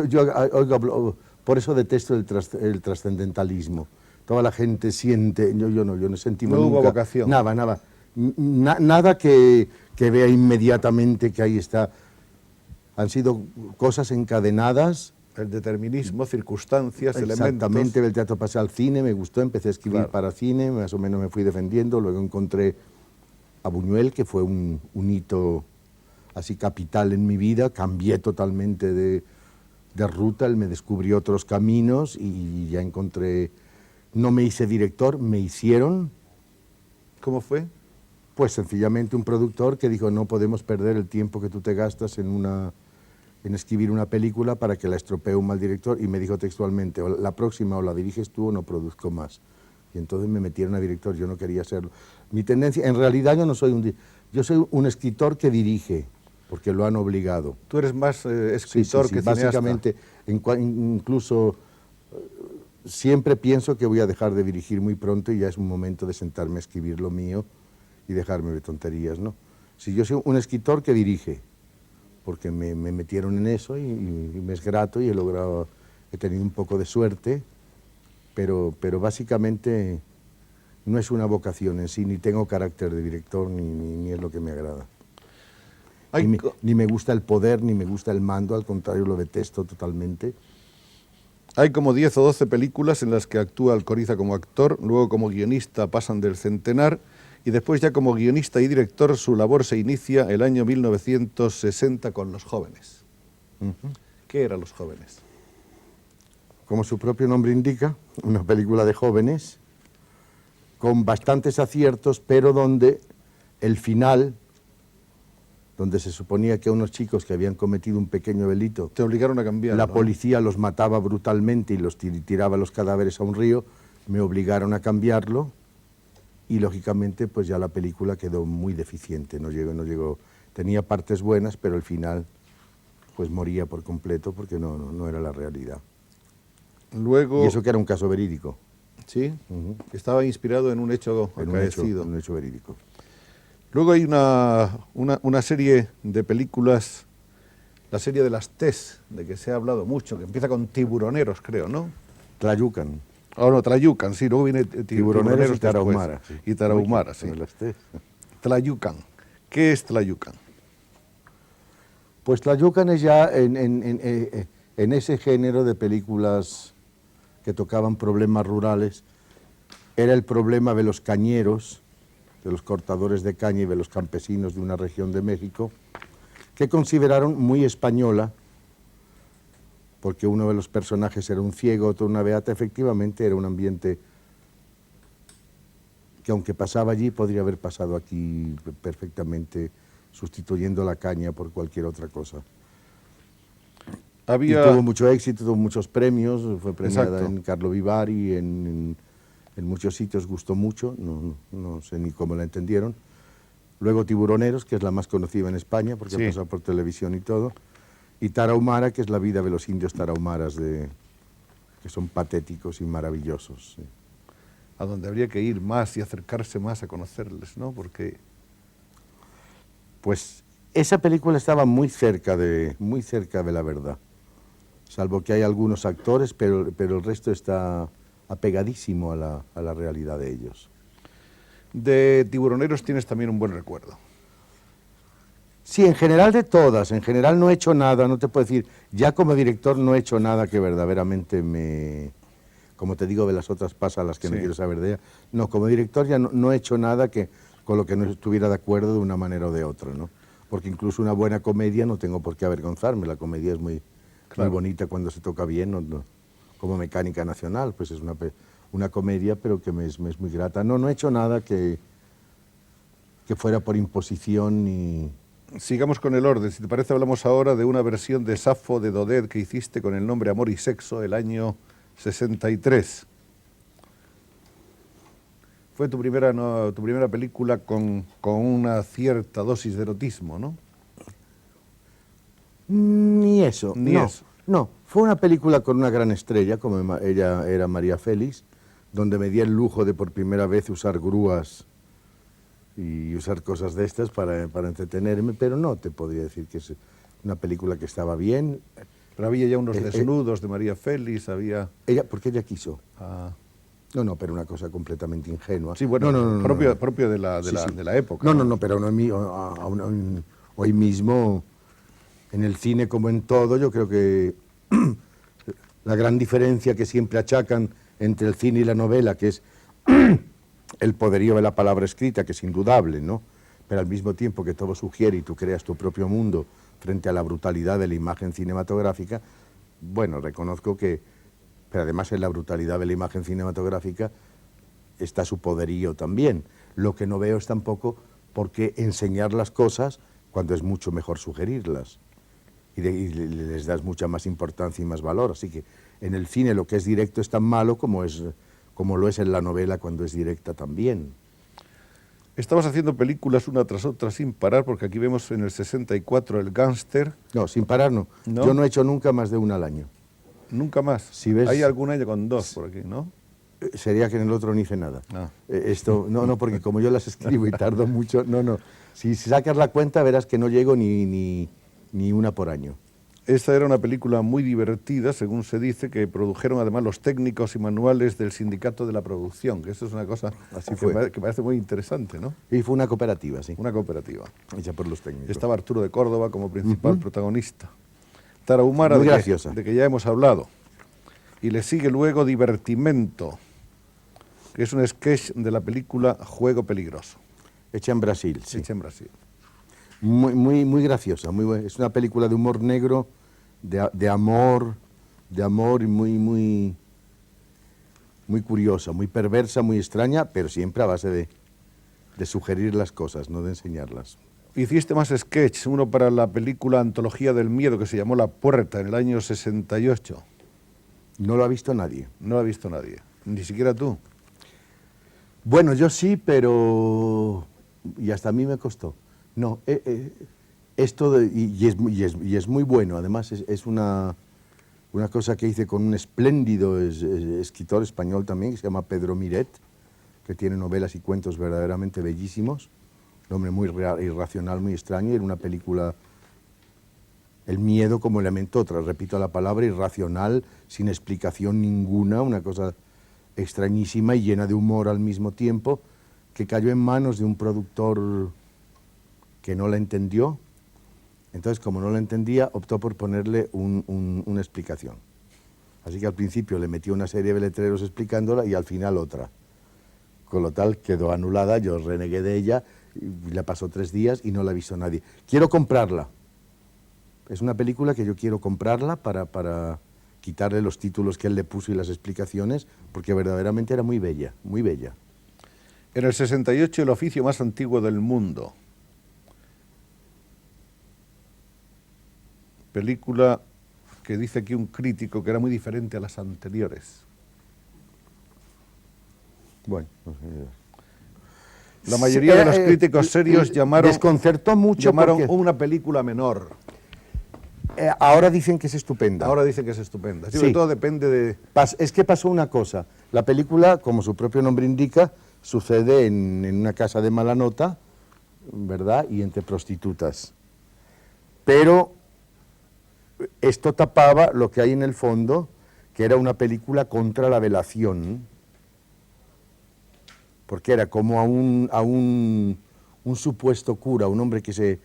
oigo, por eso detesto el trascendentalismo. Toda la gente siente, yo no sentí nunca... No hubo vocación. Nada que vea inmediatamente que ahí está. Han sido cosas encadenadas. El determinismo, circunstancias, elementos. Exactamente, del teatro pasé al cine, me gustó, empecé a escribir para cine, más o menos me fui defendiendo, luego encontré a Buñuel, que fue un hito así capital en mi vida, cambié totalmente de ruta, él me descubrió otros caminos y ya encontré, no me hice director, me hicieron. ¿Cómo fue? Pues sencillamente un productor que dijo, no podemos perder el tiempo que tú te gastas en escribir una película para que la estropee un mal director, y me dijo textualmente, la próxima o la diriges tú o no produzco más. Y entonces me metieron a director, yo no quería hacerlo. Mi tendencia, en realidad yo no soy yo soy un escritor que dirige, porque lo han obligado. Tú eres más escritor que cineasta. Básicamente, incluso siempre pienso que voy a dejar de dirigir muy pronto y ya es un momento de sentarme a escribir lo mío y dejarme de tonterías, ¿no? Si yo soy un escritor que dirige, porque me metieron en eso y me es grato y he tenido un poco de suerte, pero básicamente no es una vocación en sí, ni tengo carácter de director, ni es lo que me agrada. Ni me gusta el poder, ni me gusta el mando, al contrario, lo detesto totalmente. Hay como 10 o 12 películas en las que actúa Alcoriza como actor, luego como guionista pasan del centenar y después ya como guionista y director su labor se inicia el año 1960 con Los Jóvenes. ¿Qué eran Los Jóvenes? Como su propio nombre indica, una película de jóvenes con bastantes aciertos, pero donde el final, donde se suponía que unos chicos que habían cometido un pequeño delito, Te obligaron a cambiar. la policía los mataba brutalmente y los tiraba los cadáveres a un río, me obligaron a cambiarlo y lógicamente pues ya la película quedó muy deficiente, no llegó, tenía partes buenas, pero al final pues moría por completo porque no era la realidad. Luego, Y eso que era un caso verídico. sí, estaba inspirado en un hecho acaecido. Un hecho verídico. Luego hay una serie de películas, la serie de las TES, de que se ha hablado mucho, que empieza con Tiburoneros, creo, ¿no? Tlayucan. Oh, no, Tlayucan, sí, luego viene Tiburoneros y después. Tarahumara. Sí. Y Tarahumara, sí. Tlayucan. ¿Qué es Tlayucan? Pues Tlayucan es ya en ese género de películas que tocaban problemas rurales, era el problema de los cañeros, de los cortadores de caña y de los campesinos de una región de México, que consideraron muy española, porque uno de los personajes era un ciego, otro una beata. Efectivamente era un ambiente que aunque pasaba allí, podría haber pasado aquí perfectamente, sustituyendo la caña por cualquier otra cosa. Y tuvo mucho éxito, tuvo muchos premios, fue premiada en Carlo Vivari, en muchos sitios, gustó mucho, no sé ni cómo la entendieron. Luego Tiburoneros, que es la más conocida en España, porque ha pasado por televisión y todo. Y Tarahumara, que es la vida de los indios tarahumaras, que son patéticos y maravillosos. Sí. A donde habría que ir más y acercarse más a conocerles, ¿no? Porque... Pues esa película estaba muy cerca de la verdad. Salvo que hay algunos actores, pero el resto está apegadísimo a la realidad de ellos. De Tiburoneros tienes también un buen recuerdo. Sí, en general de todas. En general no he hecho nada, no te puedo decir. Ya como director no he hecho nada que verdaderamente como te digo, de las otras pasa a las que no quiero saber de ella. No, como director ya no he hecho nada con lo que no estuviera de acuerdo de una manera o de otra, ¿no? Porque incluso una buena comedia no tengo por qué avergonzarme. La comedia es muy bonita cuando se toca bien, como Mecánica Nacional, pues es una comedia, pero que me es muy grata. No he hecho nada que fuera por imposición ni... Sigamos con el orden. Si te parece, hablamos ahora de una versión de Safo de Daudet que hiciste con el nombre Amor y Sexo el año 63. Fue tu primera película con una cierta dosis de erotismo, ¿no? Ni eso. Ni eso. No, fue una película con una gran estrella, como ella era María Félix, donde me di el lujo de por primera vez usar grúas y usar cosas de estas para entretenerme, pero no te podría decir que es una película que estaba bien. Pero había ya unos desnudos de María Félix, había... Porque ella quiso. No, pero una cosa completamente ingenua. Sí, bueno, propio de la época. No, pero hoy mismo, en el cine como en todo, yo creo que la gran diferencia que siempre achacan entre el cine y la novela, que es el poderío de la palabra escrita, que es indudable, ¿no? Pero al mismo tiempo que todo sugiere y tú creas tu propio mundo frente a la brutalidad de la imagen cinematográfica, bueno, reconozco que, pero además en la brutalidad de la imagen cinematográfica está su poderío también. Lo que no veo es tampoco por qué enseñar las cosas cuando es mucho mejor sugerirlas. Y les das mucha más importancia y más valor. Así que en el cine lo que es directo es tan malo como lo es en la novela cuando es directa también. Estabas haciendo películas una tras otra sin parar, porque aquí vemos en el 64 El Gángster. No, sin parar no. Yo no he hecho nunca más de una al año. ¿Nunca más? Si ves, hay algún año con 2 por aquí, ¿no? Sería que en el otro no hice nada. Porque como yo las escribo y tardo mucho, no. Si sacas la cuenta verás que no llego ni una por año. Esta era una película muy divertida, según se dice, que produjeron además los técnicos y manuales del Sindicato de la Producción, que eso es una cosa que parece muy interesante, ¿no? Y fue una cooperativa, sí. Una cooperativa. Hecha por los técnicos. Estaba Arturo de Córdoba como principal protagonista. Tarahumara, muy graciosa. de que ya hemos hablado. Y le sigue luego Divertimento, que es un sketch de la película Juego Peligroso. Hecha en Brasil, sí. Hecha en Brasil. Muy graciosa, muy buena. Es una película de humor negro, de amor y muy curiosa, muy perversa, muy extraña, pero siempre a base de sugerir las cosas, no de enseñarlas. Hiciste más sketches, uno para la película Antología del Miedo, que se llamó La Puerta, en el año 68. No lo ha visto nadie. No lo ha visto nadie, ni siquiera tú. Bueno, yo sí, pero... y hasta a mí me costó. No, esto y es muy bueno, además es una cosa que hice con un espléndido escritor español también, que se llama Pedro Miret, que tiene novelas y cuentos verdaderamente bellísimos, un hombre muy irracional, muy extraño, y era una película, el miedo como elemento, repito la palabra, irracional, sin explicación ninguna, una cosa extrañísima y llena de humor al mismo tiempo, que cayó en manos de un productor que no la entendió. Entonces, como no la entendía, optó por ponerle una explicación. Así que al principio le metió una serie de letreros explicándola y al final otra. Con lo tal quedó anulada, yo renegué de ella, y le pasó 3 días y no la ha visto nadie. Quiero comprarla. Es una película que yo quiero comprarla para quitarle los títulos que él le puso y las explicaciones, porque verdaderamente era muy bella, muy bella. En el 68, El oficio más antiguo del mundo. Película que dice aquí un crítico que era muy diferente a las anteriores. Bueno, no sé. La mayoría de los críticos serios desconcertó mucho llamaron porque una película menor. Ahora dicen que es estupenda. Ahora dicen que es estupenda. Sí. Todo depende de... Es que pasó una cosa. La película, como su propio nombre indica, sucede en una casa de mala nota, ¿verdad? Y entre prostitutas. Pero esto tapaba lo que hay en el fondo, que era una película contra la velación, porque era como a un supuesto cura, un hombre que se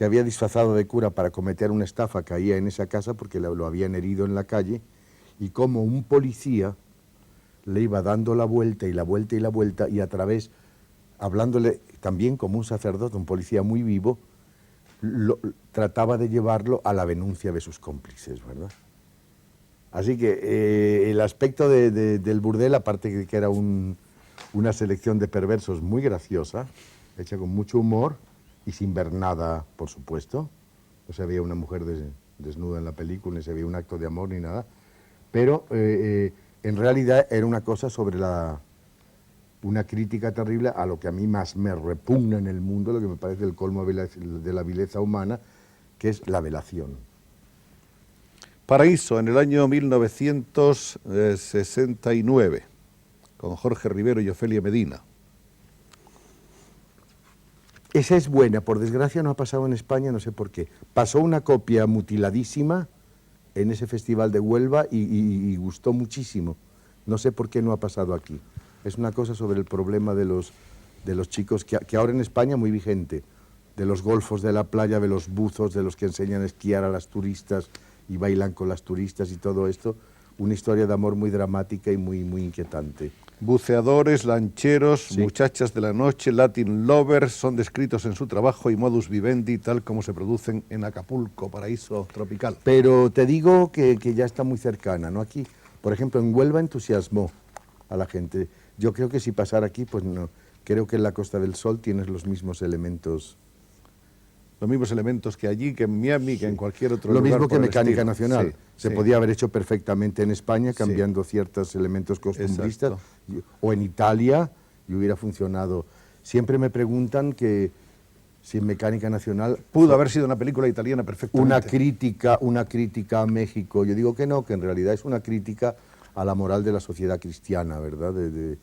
había disfrazado de cura para cometer una estafa, caía en esa casa porque lo habían herido en la calle, y como un policía le iba dando la vuelta y la vuelta y la vuelta, y a través, hablándole también como un sacerdote, un policía muy vivo, trataba de llevarlo a la denuncia de sus cómplices, ¿verdad? Así que el aspecto del burdel, aparte de que era una selección de perversos muy graciosa, hecha con mucho humor y sin ver nada, por supuesto. No se veía una mujer desnuda en la película, ni se veía un acto de amor ni nada, pero en realidad era una cosa sobre una crítica terrible a lo que a mí más me repugna en el mundo, lo que me parece el colmo de la vileza humana, que es la velación. Paraíso, en el año 1969, con Jorge Rivero y Ofelia Medina. Esa es buena, por desgracia no ha pasado en España, no sé por qué. Pasó una copia mutiladísima en ese festival de Huelva y gustó muchísimo. No sé por qué no ha pasado aquí. Es una cosa sobre el problema de los chicos, que ahora en España muy vigente, de los golfos de la playa, de los buzos, de los que enseñan a esquiar a las turistas y bailan con las turistas y todo esto. Una historia de amor muy dramática y muy inquietante. Buceadores, lancheros, sí. Muchachas de la noche, Latin lovers son descritos en su trabajo y modus vivendi tal como se producen en Acapulco, paraíso tropical. Pero te digo que ya está muy cercana, ¿no? Aquí, por ejemplo, en Huelva entusiasmó a la gente. Yo creo que si pasara aquí, pues no. Creo que en la Costa del Sol tienes los mismos elementos. Los mismos elementos que allí, que en Miami, sí. Que en cualquier otro lugar. Lo lugar. mismo que Mecánica Nacional. Sí, se podía haber hecho perfectamente en España, cambiando ciertos elementos costumbristas, o en Italia, y hubiera funcionado. Siempre me preguntan que si en Mecánica Nacional... Pudo haber sido una película italiana perfectamente. Una crítica a México. Yo digo que no, que en realidad es una crítica a la moral de la sociedad cristiana, ¿verdad? De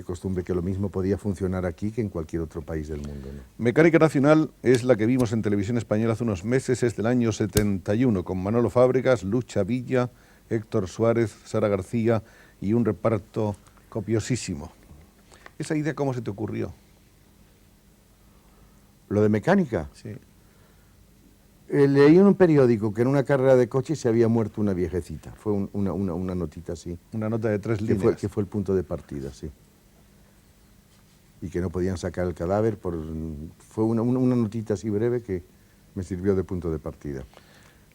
costumbre, que lo mismo podía funcionar aquí que en cualquier otro país del mundo, ¿no? Mecánica Nacional es la que vimos en televisión española hace unos meses, es del año 71, con Manolo Fábregas, Lucha Villa, Héctor Suárez, Sara García y un reparto copiosísimo. ¿Esa idea cómo se te ocurrió? ¿Lo de Mecánica? Sí. Leí en un periódico que en una carrera de coche se había muerto una viejecita. Fue una notita así. Una nota de 3 Que líneas. fue el punto de partida, sí. Y que no podían sacar el cadáver. Fue una notita así breve que me sirvió de punto de partida.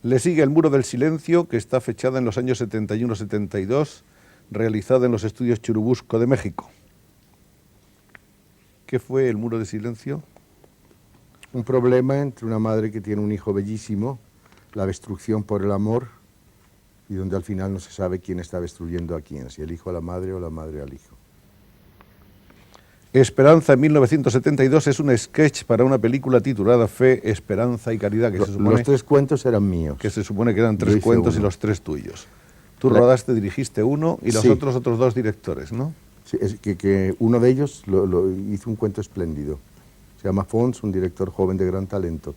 Le sigue El muro del silencio, que está fechada en los años 71-72, realizada en los estudios Churubusco de México. ¿Qué fue El muro del silencio? Un problema entre una madre que tiene un hijo bellísimo, la destrucción por el amor, y donde al final no se sabe quién está destruyendo a quién, si el hijo a la madre o la madre al hijo. Esperanza en 1972 es un sketch para una película titulada Fe, Esperanza y Caridad, que Los 3 cuentos eran míos. se supone que eran Yo 3 hice cuentos y uno. los 3 tuyos. Tú rodaste, dirigiste uno y los Sí. otros 2 directores, ¿no? Sí, es que uno de ellos hizo un cuento espléndido. Se llama Fons, un director joven de gran talento.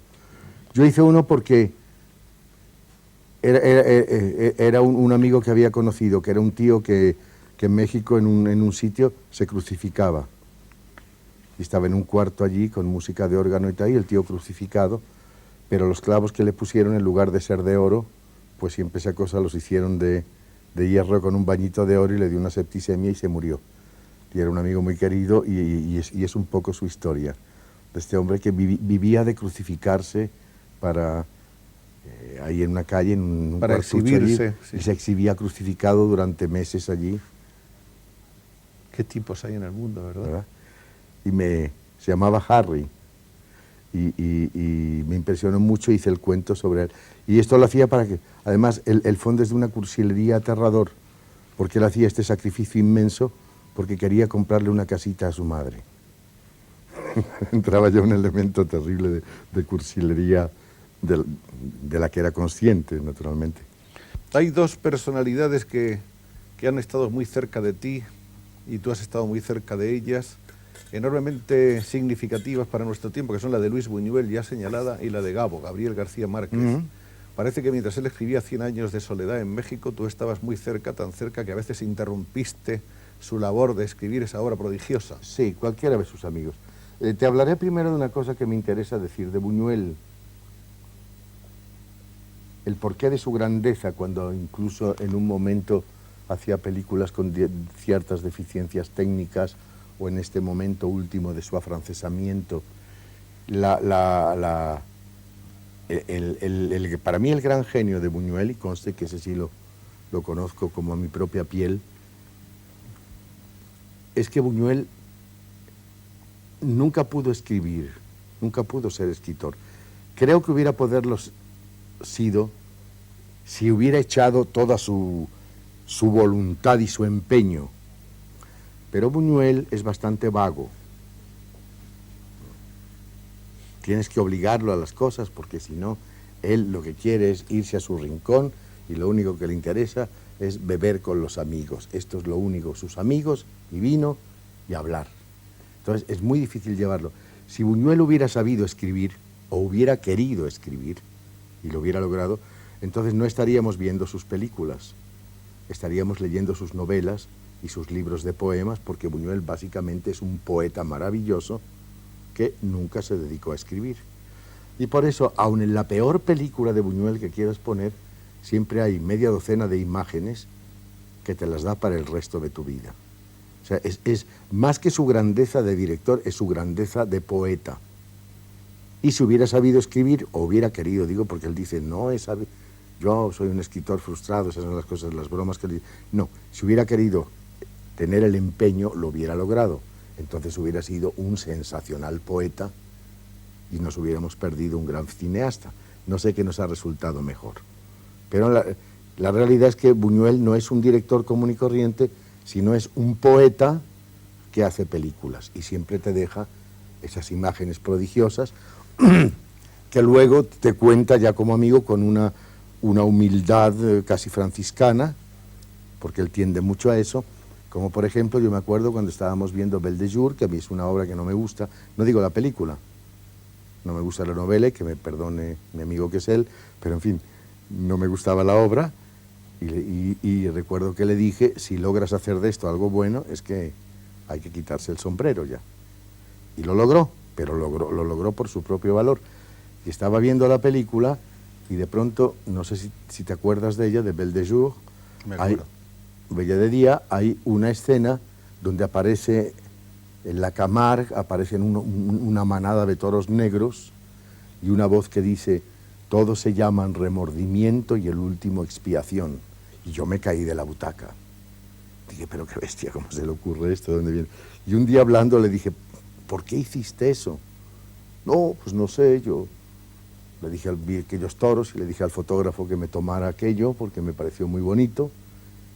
Yo hice uno porque era un amigo que había conocido, que era un tío que en México en un sitio se crucificaba. Y estaba en un cuarto allí con música de órgano y tal, y el tío crucificado, pero los clavos que le pusieron en lugar de ser de oro, pues siempre esa cosa los hicieron de hierro con un bañito de oro y le dio una septicemia y se murió. Y era un amigo muy querido y es un poco su historia. De este hombre que vivía de crucificarse para ahí en una calle, en un Para cuartucho exhibirse, allí, sí. y se exhibía crucificado durante meses allí, ¿Qué tipos hay en el mundo, verdad? ¿verdad? Se llamaba Harry y me impresionó mucho, hice el cuento sobre él. Y esto lo hacía para que, además, el fondo es de una cursilería aterrador, porque él hacía este sacrificio inmenso porque quería comprarle una casita a su madre. Entraba ya un elemento terrible de cursilería de la que era consciente, naturalmente. Hay 2 personalidades que han estado muy cerca de ti y tú has estado muy cerca de ellas, enormemente significativas para nuestro tiempo, que son la de Luis Buñuel, ya señalada, y la de Gabriel García Márquez. Parece que mientras él escribía 100 años de soledad en México, tú estabas muy cerca, tan cerca que a veces interrumpiste su labor de escribir esa obra prodigiosa. Sí, cualquiera de sus amigos. Te hablaré primero de una cosa que me interesa decir, de Buñuel. El porqué de su grandeza, cuando incluso en un momento hacía películas con ciertas deficiencias técnicas, o en este momento último de su afrancesamiento. Para mí el gran genio de Buñuel, y conste que ese sí lo conozco como a mi propia piel, es que Buñuel nunca pudo escribir, nunca pudo ser escritor. Creo que hubiera poderlo sido si hubiera echado toda su voluntad y su empeño. Pero Buñuel es bastante vago. Tienes que obligarlo a las cosas porque si no, él lo que quiere es irse a su rincón y lo único que le interesa es beber con los amigos. Esto es lo único, sus amigos y vino y hablar. Entonces es muy difícil llevarlo. Si Buñuel hubiera sabido escribir o hubiera querido escribir y lo hubiera logrado, entonces no estaríamos viendo sus películas, estaríamos leyendo sus novelas y sus libros de poemas, porque Buñuel básicamente es un poeta maravilloso que nunca se dedicó a escribir. Y por eso, aun en la peor película de Buñuel que quieras poner, siempre hay media docena de imágenes que te las da para el resto de tu vida. O sea, es más que su grandeza de director, es su grandeza de poeta. Y si hubiera sabido escribir, o hubiera querido, digo, porque él dice, no he sabido, yo soy un escritor frustrado, esas son las cosas, las bromas que él dice. No, si hubiera querido tener el empeño, lo hubiera logrado. Entonces hubiera sido un sensacional poeta y nos hubiéramos perdido un gran cineasta. No sé qué nos ha resultado mejor. Pero la realidad es que Buñuel no es un director común y corriente, sino es un poeta que hace películas y siempre te deja esas imágenes prodigiosas que luego te cuenta ya como amigo con una humildad casi franciscana, porque él tiende mucho a eso. Como por ejemplo, yo me acuerdo cuando estábamos viendo Belle de Jour, que a mí es una obra que no me gusta, no digo la película, no me gusta la novela, y que me perdone mi amigo que es él, pero en fin, no me gustaba la obra, y recuerdo que le dije, si logras hacer de esto algo bueno, es que hay que quitarse el sombrero ya. Y lo logró, pero lo logró por su propio valor. Y estaba viendo la película y de pronto, no sé si te acuerdas de ella, de Belle de Jour, Me acuerdo. Bella de Día, hay una escena donde aparece en la Camargue, aparecen una manada de toros negros y una voz que dice, todos se llaman remordimiento y el último expiación. Y yo me caí de la butaca. Dije, pero qué bestia, ¿cómo se le ocurre esto? ¿De dónde viene? Y un día hablando le dije, ¿por qué hiciste eso? No, pues no sé, yo le dije, vi aquellos toros y le dije al fotógrafo que me tomara aquello porque me pareció muy bonito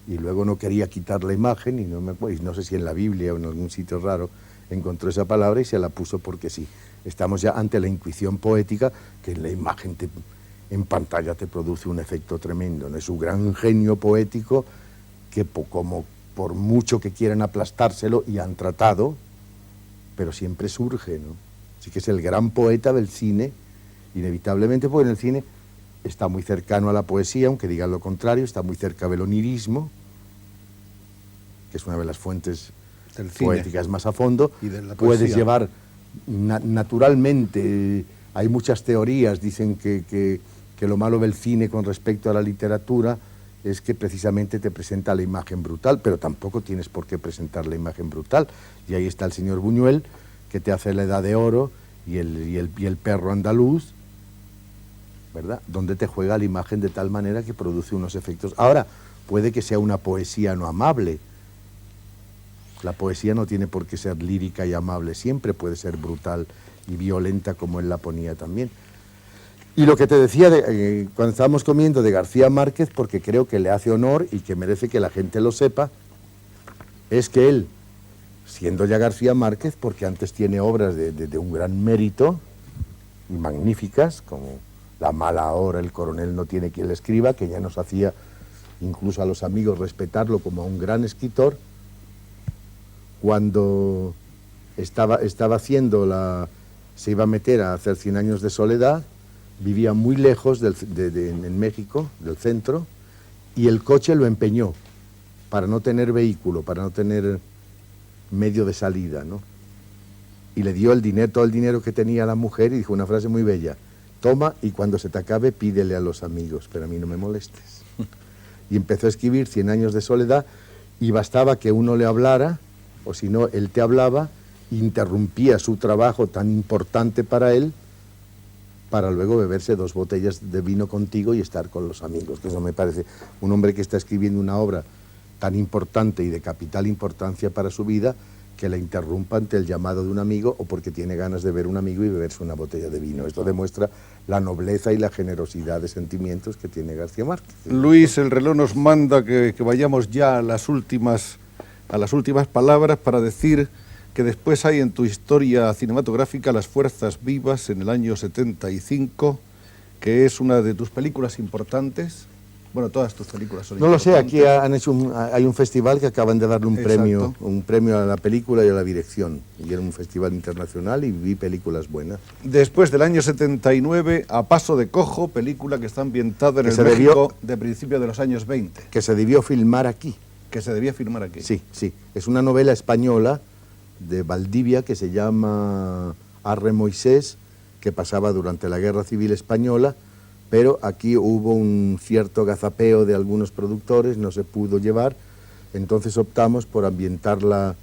y luego no quería quitar la imagen y no sé si en la Biblia o en algún sitio raro encontró esa palabra y se la puso porque sí. Estamos ya ante la intuición poética que en la imagen en pantalla te produce un efecto tremendo, ¿no? Es un gran genio poético que como por mucho que quieran aplastárselo y han tratado, pero siempre surge, ¿no? Así que es el gran poeta del cine, inevitablemente, porque en el cine está muy cercano a la poesía, aunque digan lo contrario, está muy cerca del onirismo, que es una de las fuentes Del cine. poéticas más a fondo. Y de la Puedes poesía. llevar naturalmente, hay muchas teorías, dicen que lo malo del cine con respecto a la literatura es que precisamente te presenta la imagen brutal, pero tampoco tienes por qué presentar la imagen brutal. Y ahí está el señor Buñuel, que te hace La Edad de Oro y el perro andaluz, ¿verdad? Donde te juega la imagen de tal manera que produce unos efectos. Ahora, puede que sea una poesía no amable. La poesía no tiene por qué ser lírica y amable, siempre puede ser brutal y violenta como él la ponía también. Y lo que te decía cuando estábamos comiendo de García Márquez, porque creo que le hace honor y que merece que la gente lo sepa, es que él, siendo ya García Márquez, porque antes tiene obras de un gran mérito y magníficas, como La mala hora, El coronel no tiene quien le escriba, que ya nos hacía incluso a los amigos respetarlo como a un gran escritor, cuando estaba haciendo se iba a meter a hacer 100 años de soledad, vivía muy lejos en México, del centro, y el coche lo empeñó para no tener vehículo, para no tener medio de salida, ¿no? Y le dio todo el dinero que tenía a la mujer y dijo una frase muy bella, toma y cuando se te acabe pídele a los amigos, pero a mí no me molestes. Y empezó a escribir 100 años de soledad y bastaba que uno le hablara, o si no, él te hablaba, interrumpía su trabajo tan importante para él, para luego beberse 2 botellas de vino contigo y estar con los amigos. Que eso me parece un hombre que está escribiendo una obra tan importante y de capital importancia para su vida, que la interrumpa ante el llamado de un amigo o porque tiene ganas de ver un amigo y beberse una botella de vino. Esto demuestra la nobleza y la generosidad de sentimientos que tiene García Márquez. Luis, el reloj nos manda que vayamos ya a las últimas palabras para decir que después hay en tu historia cinematográfica Las fuerzas vivas en el año 75, que es una de tus películas importantes. Bueno, todas tus películas son No lo sé, importantes. aquí hay un festival que acaban de darle un Exacto. premio a la película y a la dirección. Y era un festival internacional y vi películas buenas. Después del año 79, A paso de cojo, película que está ambientada en Que el se México de principios de los años 20, Que se debió filmar aquí. que se debía filmar aquí. Sí, sí. Es una novela española de Valdivia que se llama Arre Moisés, que pasaba durante la Guerra Civil Española, pero aquí hubo un cierto gazapeo de algunos productores, no se pudo llevar, entonces optamos por ambientarla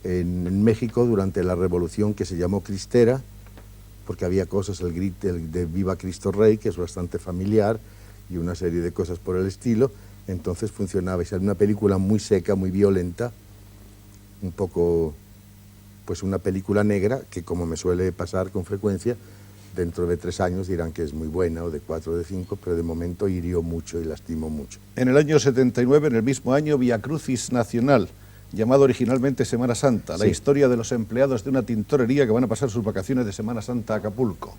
en México durante la revolución que se llamó Cristera, porque había cosas, el grito de Viva Cristo Rey, que es bastante familiar, y una serie de cosas por el estilo, entonces funcionaba. Es una película muy seca, muy violenta, un poco, pues una película negra, que como me suele pasar con frecuencia, dentro de 3 años dirán que es muy buena, o de 4 o de 5, pero de momento hirió mucho y lastimó mucho. En el año 79, en el mismo año, Via Crucis Nacional, llamado originalmente Semana Santa, la Sí. historia de los empleados de una tintorería que van a pasar sus vacaciones de Semana Santa a Acapulco.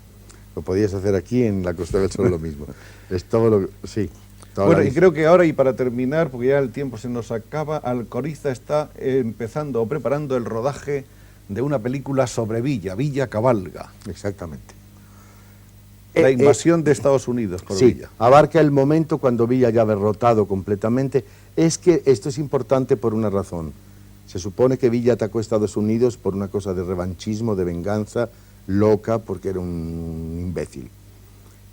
Lo podías hacer aquí en la Costa del Sol lo mismo. Es todo lo sí. toda Bueno, la- y creo que ahora, y para terminar, porque ya el tiempo se nos acaba, Alcoriza está empezando o preparando el rodaje de una película sobre Villa Cabalga, Exactamente. la invasión de Estados Unidos por Sí, Villa. abarca el momento cuando Villa ya derrotado completamente. Es que esto es importante por una razón. Se supone que Villa atacó a Estados Unidos por una cosa de revanchismo, de venganza, loca porque era un imbécil.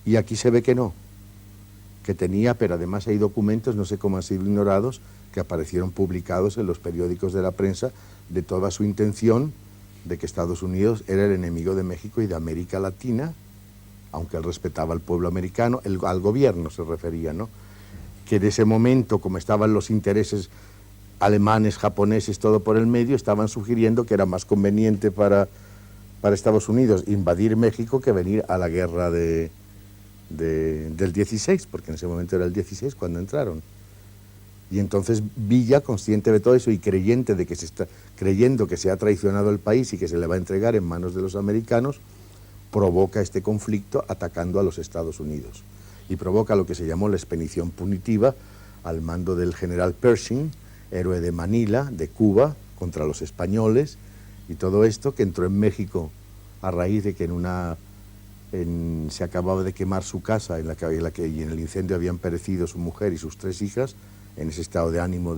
Y aquí se ve que no, que tenía, pero además hay documentos, no sé cómo han sido ignorados, que aparecieron publicados en los periódicos de la prensa de toda su intención de que Estados Unidos era el enemigo de México y de América Latina, aunque él respetaba al pueblo americano, al gobierno se refería, ¿no? Que en ese momento, como estaban los intereses alemanes, japoneses, todo por el medio, estaban sugiriendo que era más conveniente para Estados Unidos invadir México que venir a la guerra del 16, porque en ese momento era el 16 cuando entraron. Y entonces Villa, consciente de todo eso y creyendo que se ha traicionado el país y que se le va a entregar en manos de los americanos, provoca este conflicto atacando a los Estados Unidos. Y provoca lo que se llamó la expedición punitiva al mando del general Pershing, héroe de Manila, de Cuba, contra los españoles, y todo esto que entró en México a raíz de que se acababa de quemar su casa y en el incendio habían perecido su mujer y sus 3 hijas, en ese estado de ánimo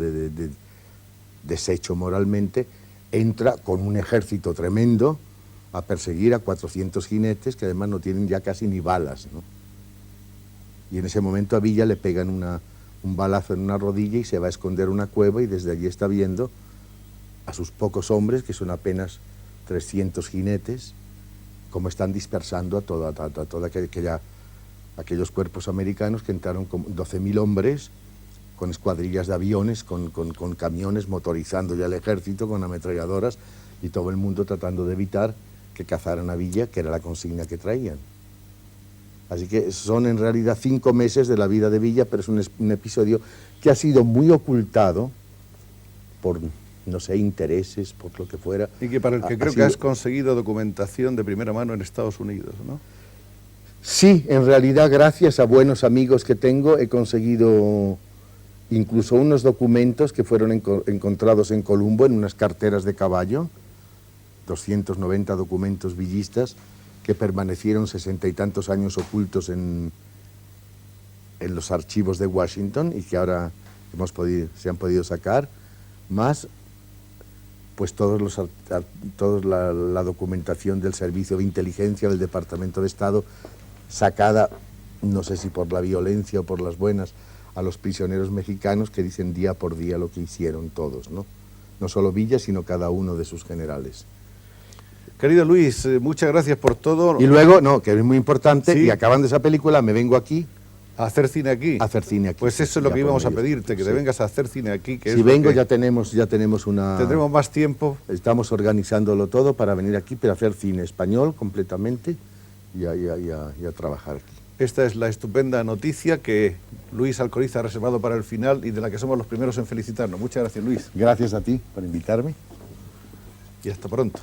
deshecho moralmente, entra con un ejército tremendo a perseguir a 400 jinetes que además no tienen ya casi ni balas, ¿no? Y en ese momento a Villa le pegan un balazo en una rodilla y se va a esconder a una cueva y desde allí está viendo a sus pocos hombres, que son apenas 300 jinetes, cómo están dispersando a toda aquellos cuerpos americanos que entraron con 12.000 hombres, con escuadrillas de aviones, con camiones, motorizando ya el ejército, con ametralladoras, y todo el mundo tratando de evitar que cazaran a Villa, que era la consigna que traían. Así que son en realidad 5 meses de la vida de Villa, pero es un episodio que ha sido muy ocultado por, no sé, intereses, por lo que fuera. Y que para el que creo que has conseguido documentación de primera mano en Estados Unidos, ¿no? Sí, en realidad gracias a buenos amigos que tengo he conseguido incluso unos documentos que fueron encontrados en Columbo en unas carteras de caballo, 290 documentos villistas que permanecieron 60 y tantos años ocultos en los archivos de Washington y que ahora se han podido sacar, más pues toda la documentación del Servicio de Inteligencia del Departamento de Estado, sacada, no sé si por la violencia o por las buenas, a los prisioneros mexicanos, que dicen día por día lo que hicieron todos, ¿no? No solo Villa, sino cada uno de sus generales. Querido Luis, muchas gracias por todo. Y luego, que es muy importante, sí, y acabando esa película me vengo aquí. ¿A hacer cine aquí? A hacer cine aquí. Pues eso es lo que íbamos a pedirte, que te vengas a hacer cine aquí. Que si vengo ya tenemos una... Tendremos más tiempo. Estamos organizándolo todo para venir aquí, pero hacer cine español completamente y a trabajar aquí. Esta es la estupenda noticia que Luis Alcoriza ha reservado para el final y de la que somos los primeros en felicitarnos. Muchas gracias, Luis. Gracias a ti por invitarme. Y hasta pronto.